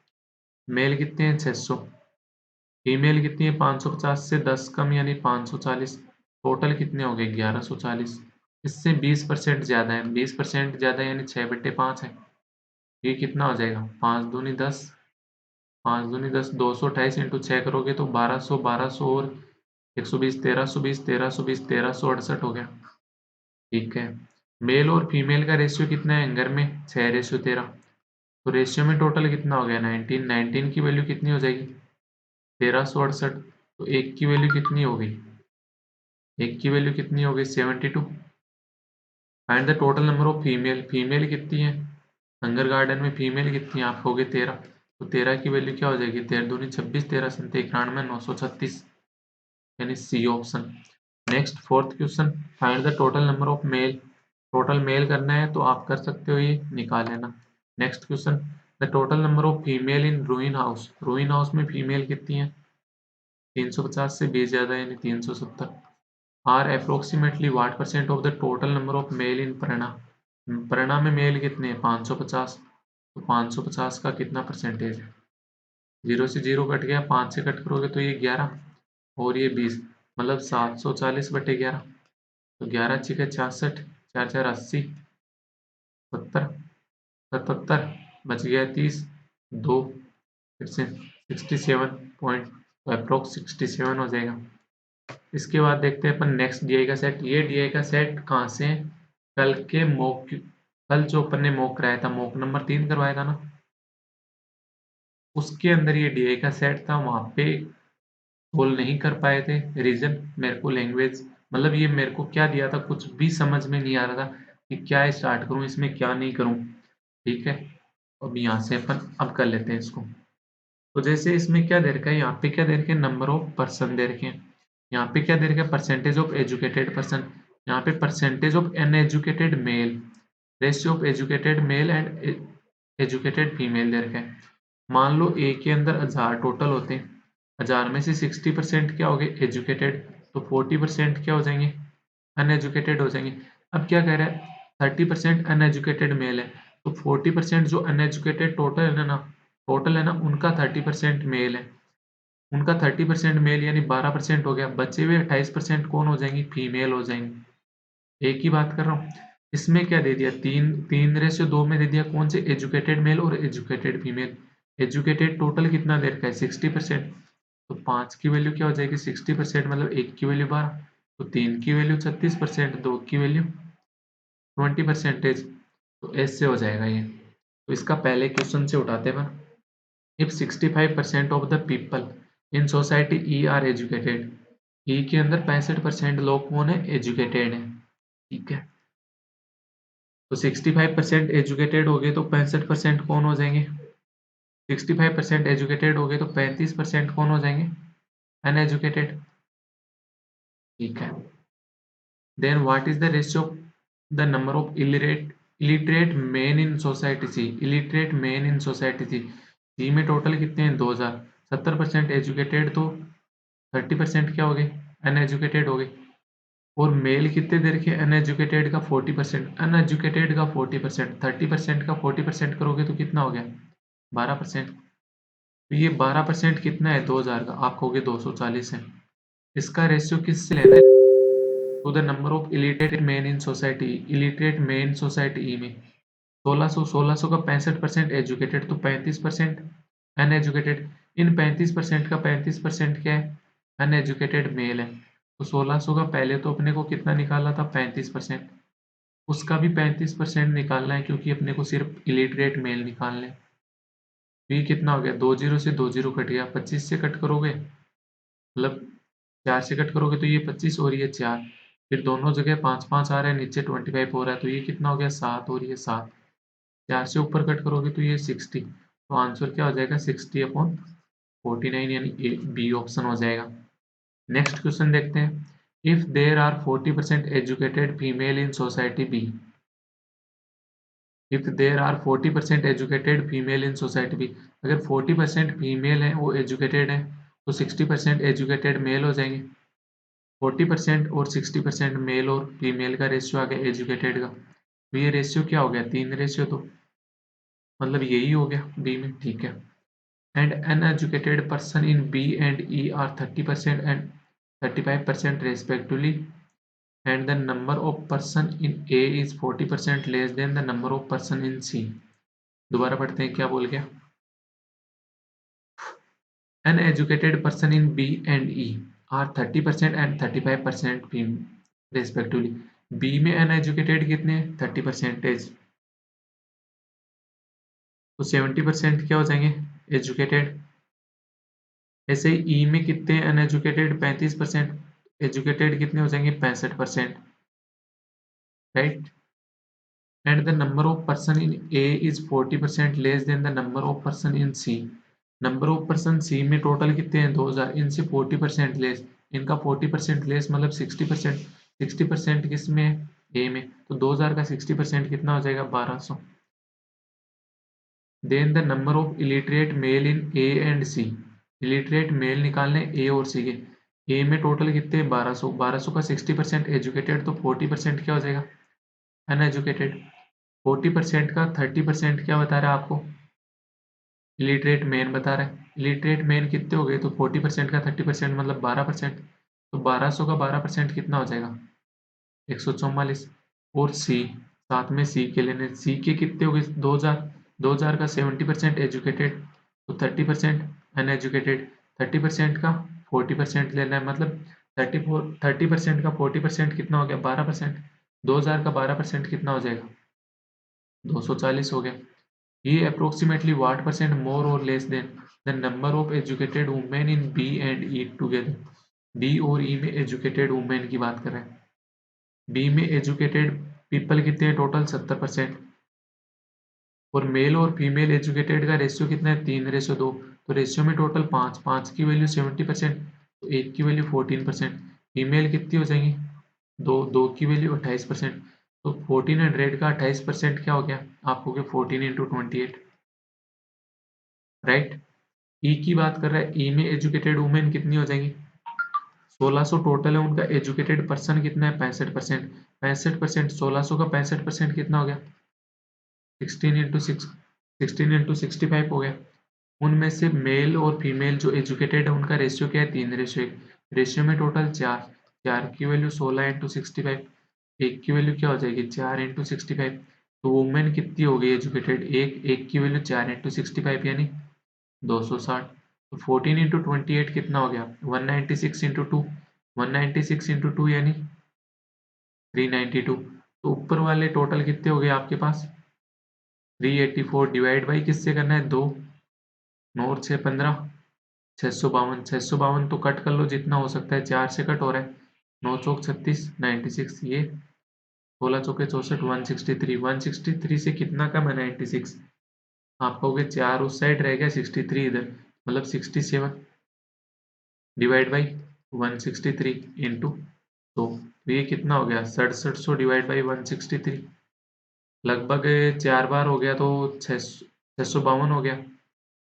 मेल कितने हैं? 600। फीमेल कितनी है? 550 से 10 कम यानी 540। टोटल कितने हो गए? 1140। इससे 20% ज्यादा है, 20% ज्यादा यानी 6/5 है। ये कितना हो जाएगा? 5 दूनी 10, 5 दूनी 10, 228 इंटू 6 करोगे तो 1200, 1200 और 120, 1320, 1320, 1368 हो गया। ठीक है। मेल और फीमेल का रेशियो कितना है एंगर में? 6:13। तो रेशियो में टोटल कितना हो गया? 19। 19 की वैल्यू कितनी हो जाएगी? 1368। तो एक की वैल्यू कितनी हो गई? एक की वैल्यू कितनी हो गई? 72। Find the total number of female, female कितनी है हंगर गार्डन में? फीमेल कितनी है? आप कहोगे 13। तो 13 की वैल्यू क्या हो जाएगी? 13 दूनी 26, 13 सत्ते 91, 936 यानी C option. Next fourth question, find the total number of male. Total male करना है तो आप कर सकते हो, ये निकाल लेना। Next question, the total number of female in ruin house. Ruin house में फीमेल कितनी है? 350 से 20 ज्यादा यानी 370। Are approximately what percent of the total number of male in प्रणा। प्रणा में मेल कितने हैं? 550। तो 550 का कितना परसेंटेज है? जीरो से जीरो कट गया, 5 से कट करोगे तो ये 11 और ये 20, मतलब 740/11। तो 11 छिके 66, 4 4 80, 70, 77, बच गया 30, 2, फिर से 67 पॉइंट, तो अप्रोक्स 67 हो जाएगा। इसके बाद देखते हैं अपन नेक्स्ट डीआई का सेट। ये डीआई का सेट कहाँ से है? कल के मॉक, कल जो अपन ने मॉक कराया था, मॉक नंबर 3 करवाया था ना, उसके अंदर ये डीआई का सेट था। वहां पे सोल्व नहीं कर पाए थे, रीजन मेरे को लैंग्वेज, मतलब ये मेरे को क्या दिया था कुछ भी समझ में नहीं आ रहा था कि क्या स्टार्ट करूं इसमें, क्या नहीं करूं। ठीक है, अब यहाँ से अपन अब कर लेते हैं इसको। तो जैसे इसमें क्या दे रखा है, यहाँ पे क्या दे रखे हैं? नंबर ऑफ पर्सन दे रखे हैं। यहाँ पे क्या दे रखा है? Percentage of educated person. यहाँ पे percentage of uneducated male, ratio of educated male and educated female दे रखा है। मान लो ए के अंदर 1000 टोटल होते हैं, 1000 में से 60% क्या हो गए? एजुकेटेड, तो 40% क्या हो जाएंगे? अनएजुकेटेड हो जाएंगे। अब क्या कह रहा है? 30% अनएजुकेटेड मेल है, तो 40% जो अनएजुकेटेड टोटल है ना, उनका 30% मेल है, उनका 30% मेल यानी 12% हो गया। बचे हुए 28% कौन हो जाएंगी? फीमेल हो जाएंगी। एक ही बात कर रहा हूँ। इसमें क्या दे दिया? 3:2 में दे दिया। कौन से? एजुकेटेड मेल और एजुकेटेड फीमेल। एजुकेटेड टोटल कितना दे रखा है? 60%। तो 5 की वैल्यू क्या हो जाएगी? 60% मतलब 1 की वैल्यू 12, तो 3 की वैल्यू 36%, 2 की वैल्यू 20%। तो ऐसे हो जाएगा ये। तो इसका पहले क्वेश्चन से उठाते हैं। If 65% of the people in society E are educated, E के अंदर 65% लोग कौन है? एजुकेटेड है। ठीक है, तो 65% एजुकेटेड हो गए तो 65% कौन हो जाएंगे? 65% एजुकेटेड हो गए तो 35% कौन हो जाएंगे? अनएजुकेटेड। ठीक है, then what is the ratio of the number of illiterate men in society C? Illiterate men in society C में टोटल कितने हैं? 2000। 70% एजुकेटेड, तो 30% क्या हो गए? अनएजुकेटेड हो गए। और मेल कितने दे रखे? अनएजुकेटेड का 40%, अनएजुकेटेड का 40%, 30% का 40% करोगे तो कितना हो गया? 12%। तो ये 12% कितना है? 2000 का। आप कहोगे 240 है। इसका रेशियो किससे लेना है? To the number of illiterate men in society. Illiterate men society E में 1600 का 65% एजुकेटेड, तो 35% अनएजुकेटेड। इन 35% का 35% क्या है? अनएजुकेटेड मेल है। तो 1600 का पहले तो अपने को कितना निकाला था? 35%। उसका भी 35% निकालना है क्योंकि अपने को सिर्फ इलिटरेट मेल निकालना है। तो ये कितना हो गया? 20 से 20 कट गया। 25 से कट करोगे मतलब 4 से कट करोगे तो ये 25 और ये 4, फिर दोनों जगह 5 5 आ रहा है, नीचे 25 हो रहा है, तो ये कितना हो गया? 7 और ये 7। 4 से ऊपर कट करोगे तो ये 60। तो आंसर क्या हो जाएगा? 60/49 यानी ए बी ऑप्शन हो जाएगा। नेक्स्ट क्वेश्चन देखते हैं। If there are 40% educated female in society B, if there are 40% educated female in society B, अगर 40% फीमेल है वो एजुकेटेड है, तो 60% एजुकेटेड मेल हो जाएंगे। 40% और 60% मेल और फीमेल का रेशियो आ गया एजुकेटेड का, तो ये रेशियो क्या हो गया? 3 रेशियो, तो मतलब यही हो गया बी में। ठीक है, and uneducated person in B and E are 30% and 35% respectively, and the number of person in A is 40% less than the number of person in C. दोबारा पढ़ते हैं, क्या बोल गया? Uneducated person in B and E are 30% and 35% respectively. B में uneducated कितने? 30%। तो 70% क्या हो जाएंगे? एजुकेटेड। ऐसे ही ई में कितने अनएजुकेटेड? 35%। एजुकेटेड कितने हो जाएंगे? 65%। Right, and the number of person in A is 40% less than the number of person in C. Number of person C में टोटल कितने हैं? 2000, इनसे 40% लेस, इनका 40% लेस मतलब 60%। 60% किस में? ए में। तो 2000 का 60% कितना हो जाएगा? 1200। Then the number of illiterate male in A and C. Illiterate male निकालने ए और सी के। ए में टोटल कितने? 1200। 1200 का 60% एजुकेटेड, तो 40% क्या हो जाएगा? अनएजुकेटेड। 40% का 30% क्या बता रहा है आपको? इलिटरेट मेन बता रहा है। इलिटरेट मेन कितने हो गए? तो 40% का 30% मतलब 12%। तो 1200 का 12% कितना हो जाएगा? 144। और सी, साथ में सी के लेने, सी के कितने हो गए? 2000। 2000 का 70% एजुकेटेड, तो 30% अनएजुकेटेड। 30% का 40% लेना है, मतलब 30% का 40% कितना हो गया? 12%। 2000 का 12% कितना हो जाएगा? 240 हो गया। ये अप्रोक्सीमेटली वाट परसेंट मोर और less than the number of educated women in B and E together. B और ई में एजुकेटेड वुमेन की बात कर रहे हैं। बी में एजुकेटेड पीपल कितने हैं? टोटल 70%। और मेल और फीमेल एजुकेटेड का रेशियो कितना है? 3:2। तो रेशियो में टोटल 5, 5 की वैल्यू 70%, तो 1 की वैल्यू 14%। फीमेल कितनी हो जाएंगी? 2, 2 की वैल्यू 28%। तो 1400 का 28% क्या हो गया? आपको 14 इंटू 28। राइट, ई की बात कर रहा है। ई में एजुकेटेड वुमेन कितनी हो जाएंगी? 1600 टोटल है उनका। एजुकेटेड पर्सन कितना है? 65%। 65%, 1600 का 65% कितना हो गया? 16 हो गया। उनमें से मेल और फीमेल जो एजुकेटेड है उनका रेशियो क्या है, 3:1। रेशियो में टोटल 4, 4 की वैल्यू 16 × 65, एक की वैल्यू क्या हो जाएगी 4 × 65। तो वुमेन कितनी हो गई एजुकेटेड, एक की वैल्यू 4 × 65 यानी 260। तो 14 × 28 कितना हो गया, 196 × 2, 196 × 2 यानी 392। तो ऊपर वाले टोटल कितने हो गए आपके पास, 384। डिवाइड बाई किससे करना है, 2, 9 और 6 15, 652। 652 तो कट कर लो जितना हो सकता है, 4 से कट हो रहा है, 9 चौक 36, 96, ये 16 चौके 64, 163। 163 से कितना कम है 96, आप कहोगे 4 उस साइड रह गया, 63 इधर, मतलब 67 डिवाइड बाई 163 इंटू 100। तो ये कितना हो गया 6700 डिवाइड बाई 163, लगभग 4 बार हो गया तो 652 हो गया।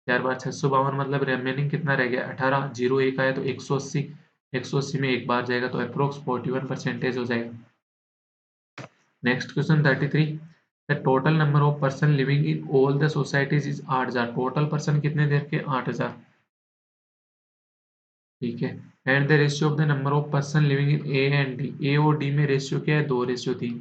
4 बार 652 मतलब रिमेनिंग कितना रह गया 18, जीरो एक आया तो 180, 180 में एक बार जाएगा तो अप्रोक्स 41% हो जाएगा। Next question 33, the total number of person living in all the societies is 8000। Total person कितने देर के 8000, ठीक है। And the ratio of the number of person living in A and D, A और D में ratio क्या है 2:3,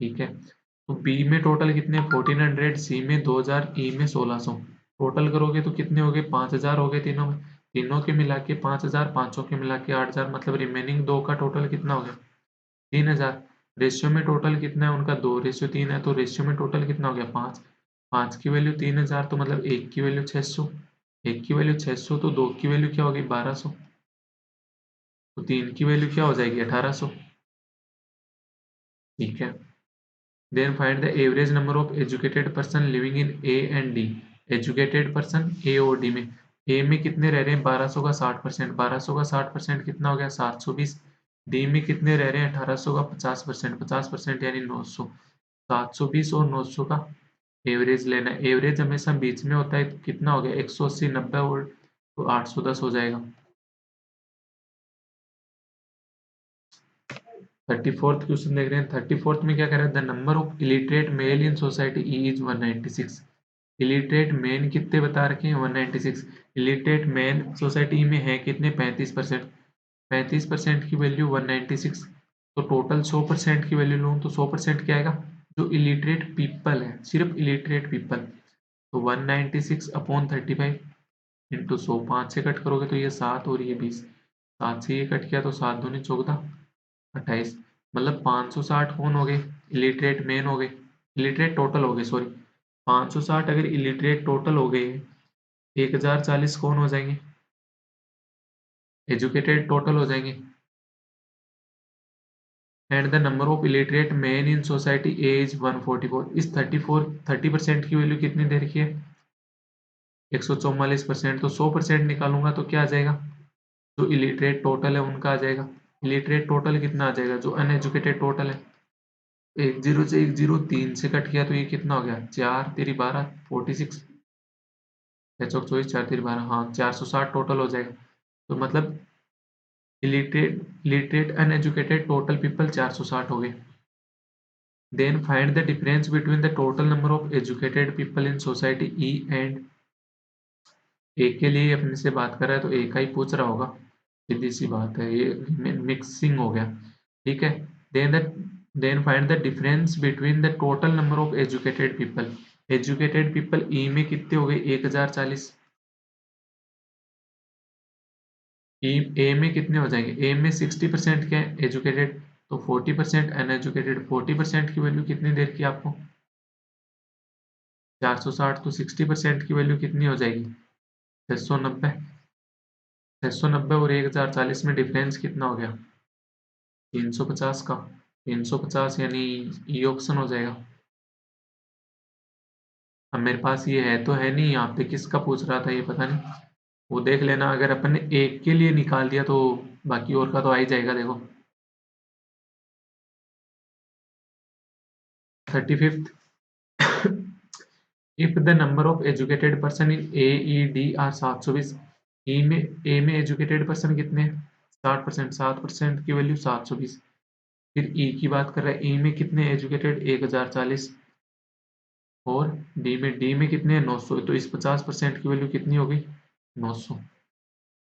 ठीक है। तो बी में टोटल कितने 1400, सी में 2000, ई में 1600। टोटल करोगे तो कितने हो गए 5000 हो गए तीनों में, तीनों के मिला के 5000, पांचों के मिला के 8000, मतलब रिमेनिंग दो का टोटल कितना हो गया 3000। रेशियो में टोटल कितना है उनका 2:3 है, तो रेशियो में टोटल कितना हो गया 5, 5 की वैल्यू 3000, तो मतलब एक की वैल्यू 600, एक की वैल्यू 600, तो दो की वैल्यू क्या होगी 1200, तो तीन की वैल्यू क्या हो जाएगी 1800, ठीक है। Then find the average number of educated person living in A and D. Educated person A और डी में, ए में कितने रह रहे हैं 1200 का 60%, 1200 का 60% कितना हो गया 720। डी में कितने रह रहे हैं 1800 का 50%, 50% यानी 900। 720 और 900 का एवरेज लेना है, एवरेज हमेशा बीच में होता है, तो कितना हो गया 180, 90 और तो 810 हो जाएगा। 34th क्वेश्चन देख रहे हैं। 34th में क्या कह रहा है, the number of illiterate male in society E is 196। Illiterate men कितने बता रखे हैं 196। इलिटरेट मेन सोसाइटी में है कितने 35%, 35% की वैल्यू 196। तो टोटल 100% की वैल्यू लूँ तो 100% क्या आएगा, जो इलिटरेट पीपल है, सिर्फ इलिटरेट पीपल, तो 196 अपॉन 35 इंटू 100, 5 से कट करोगे तो ये 7 और ये 20, 7 से ये कट किया तो 7 दूनी 14, 28, मतलब 560 कौन हो गए इलिटरेट मेन हो गए, इलिटरेट टोटल हो गए सॉरी। 560 अगर इलिटरेट टोटल हो गए, 1040 कौन हो जाएंगे एजुकेटेड टोटल हो जाएंगे। And the number of illiterate men in society as 144। इस 30% की वैल्यू कितनी दे रखी है 144%, तो 100% निकालूंगा तो क्या आ जाएगा, जो इलिटरेट टोटल है उनका आ जाएगा। इलिटरेट टोटल कितना आ जाएगा, जो अनएजुकेटेड टोटल है, एक जीरो से एक जीरो, 3 से कट किया तो ये कितना हो गया 4 तेरी 12, 46, 6 चौक 24, 4 तेरी 12, हाँ 460 टोटल हो जाएगा। तो मतलब इलिटरेट अनएजुकेटेड टोटल पीपल 460 हो गए। Then find the difference between the total number of educated people in society E and, एक के लिए अपने से बात कर रहा है तो एक का ही पूछ रहा होगा, सीधी सी बात है, ये मिक्सिंग हो गया, ठीक है। Then the then find the difference between the total number of educated people. Educated people E में कितने हो गए 1040, ई ए में कितने हो जाएंगे, ए में 60% क्या है एजुकेटेड, तो 40% अनएजुकेटेड। 40% की वैल्यू कितनी देर की आपको 460, तो 60% की वैल्यू कितनी हो जाएगी 690। 690 और 1040 में डिफरेंस कितना हो गया 350 का, 350 यानी ई ऑप्शन हो जाएगा। अब मेरे पास ये है तो है नहीं, यहाँ पे किसका पूछ रहा था ये पता नहीं, वो देख लेना, अगर अपन ने एक के लिए निकाल दिया तो बाकी और का तो आ ही जाएगा। देखो 35th, if the number of educated person in A E D R 720, ई में ए में एजुकेटेड पर्सन कितने हैं 60%, 7% की वैल्यू 720। फिर ई की बात कर रहा है, ई में कितने एजुकेटेड 1040, और डी में कितने हैं 900, तो इस 50% की वैल्यू कितनी हो गई 900।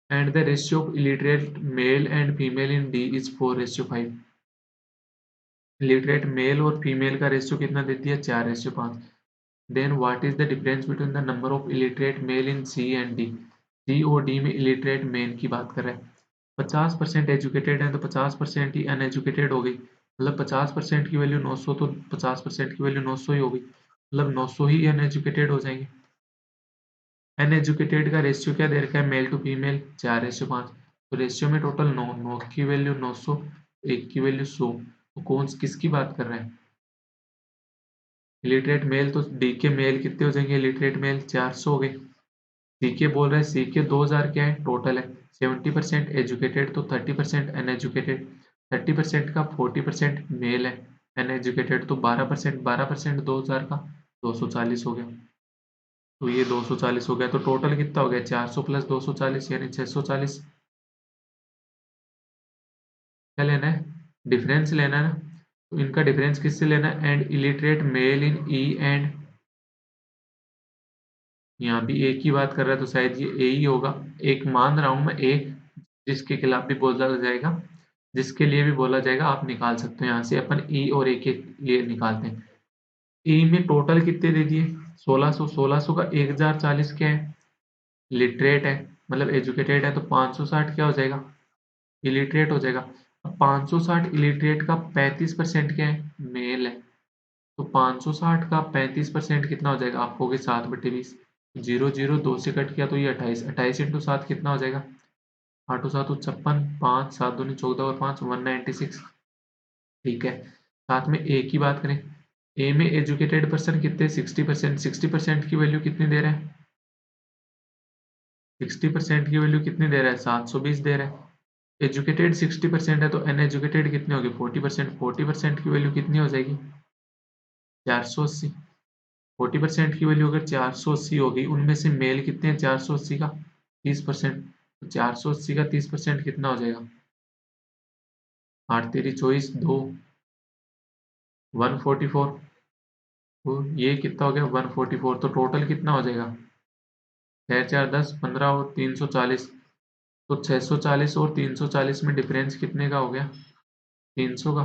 And the ratio of illiterate male and female in D is 4:5। Illiterate male और फीमेल का रेशियो कितना दे दिया 4:5। Then what is the difference between the number of illiterate male in C and D. C और D में illiterate mail की बात कर रहे हैं। 50% एजुकेटेड है तो 50% ही अनएजुकेटेड हो गई, मतलब 50% की वैल्यू 900 तो 50% की वैल्यू 900 ही हो गई, मतलब 900 ही अनएजुकेटेड हो जाएंगे। अनएजुकेटेड का रेशियो क्या दे रखा है मेल टू फीमेल 4:5, तो रेशियो में टोटल 9, 9 की वैल्यू 900, एक की वैल्यू 100, तो कौन किसकी बात कर रहे हैं इलिटरेट मेल, तो डी के मेल कितने हो जाएंगे इलिटरेट मेल 400 हो गए। सी के बोल रहे हैं सी के 2000 क्या है टोटल है, 70% एजुकेटेड तो 30% अनएजुकेटेड, 30% का 40% मेल है, अनएजुकेटेड तो 12%, 12% 2000 का 240 हो गया। तो ये 240 हो गया, तो टोटल कितना हो गया 400 प्लस 240 यानी 640। क्या लेना है डिफरेंस लेना है ना, तो इनका डिफरेंस किससे लेना है and illiterate male in E and, यहाँ भी ए की बात कर रहा है तो शायद ये ए ही होगा, एक मान रहा हूं मैं ए, जिसके खिलाफ भी बोला जाएगा, जिसके लिए भी बोला जाएगा आप निकाल सकते हो, यहाँ से अपन ई और ए के लिए निकालते हैं। ई में टोटल कितने दे दिए 1600, 1600 का 1040 क्या है लिटरेट है, मतलब एजुकेटेड है, तो 560 क्या हो जाएगा इलिटरेट हो जाएगा। अब 560 इलिटरेट का 35% क्या है मेल है, तो 560 का 35% कितना हो जाएगा आप कहोगे 7/20, 0 0 2 से कट किया तो ये 28, 28 इंटू 7 कितना हो जाएगा 8 7 56, 5 7 दूनी 14 और 5 196। ठीक है, साथ में ए की बात करें, ए में एजुकेटेड पर्सन कितने 60%, 60% की वैल्यू कितनी दे रहा है 60% की वैल्यू कितनी दे रहा है 720 दे रहा है। एजुकेटेड 60% है तो अनएजुकेटेड कितने होगी 40%, 40% की वैल्यू कितनी हो जाएगी 480। 40% की वैल्यू अगर 480 होगी, उनमें से मेल कितने हैं 480 का 30%, तो 480 का 30% कितना हो जाएगा 8 तेरी 24 2 144, तो ये कितना हो गया 144, तो टोटल कितना हो जाएगा 6 4 10 15 और 340, तो 640 और 340 में डिफरेंस कितने का हो गया 300 का,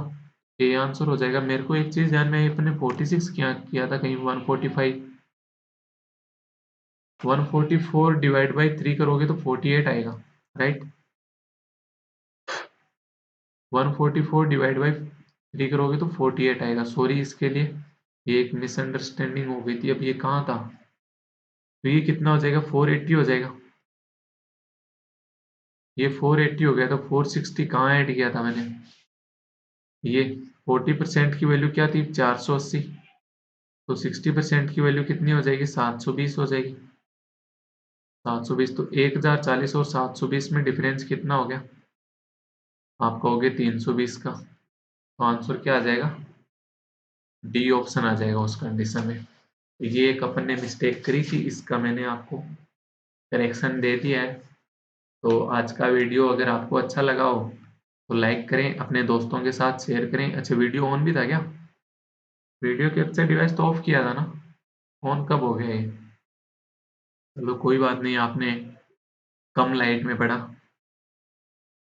ये आंसर हो जाएगा। मेरे को एक चीज ध्यान में अपने 46 किया था कहीं 145, 144 डिवाइड बाई 3 करोगे तो 48 आएगा राइट, 144 डिवाइड बाई 3 करोगे तो 48 आएगा, सॉरी इसके लिए ये एक मिसअंडरस्टैंडिंग हो गई थी। अब ये कहाँ था, तो ये कितना हो जाएगा 480 हो जाएगा, ये 480 हो गया, तो 460 कहाँ ऐड किया था मैंने, ये 40% की वैल्यू क्या थी 480, तो 60% की वैल्यू कितनी हो जाएगी 720 हो जाएगी, 720, तो 1040 और 720 में डिफरेंस कितना हो गया आप कहोगे 320 का, तो आंसर क्या आ जाएगा डी ऑप्शन आ जाएगा उस कंडीशन में। ये एक अपन ने मिस्टेक करी थी, इसका मैंने आपको करेक्शन दे दिया है। तो आज का वीडियो अगर आपको अच्छा लगा हो तो लाइक करें, अपने दोस्तों के साथ शेयर करें। अच्छा वीडियो ऑन भी था क्या, वीडियो कैप्चर डिवाइस तो ऑफ किया था ना, ऑन कब हो गया ये, चलो कोई बात नहीं, आपने कम लाइट में पढ़ा।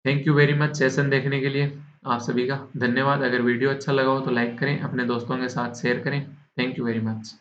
Thank you very much session देखने के लिए, आप सभी का धन्यवाद। अगर वीडियो अच्छा लगा हो तो लाइक करें, अपने दोस्तों के साथ शेयर करें। Thank you very much.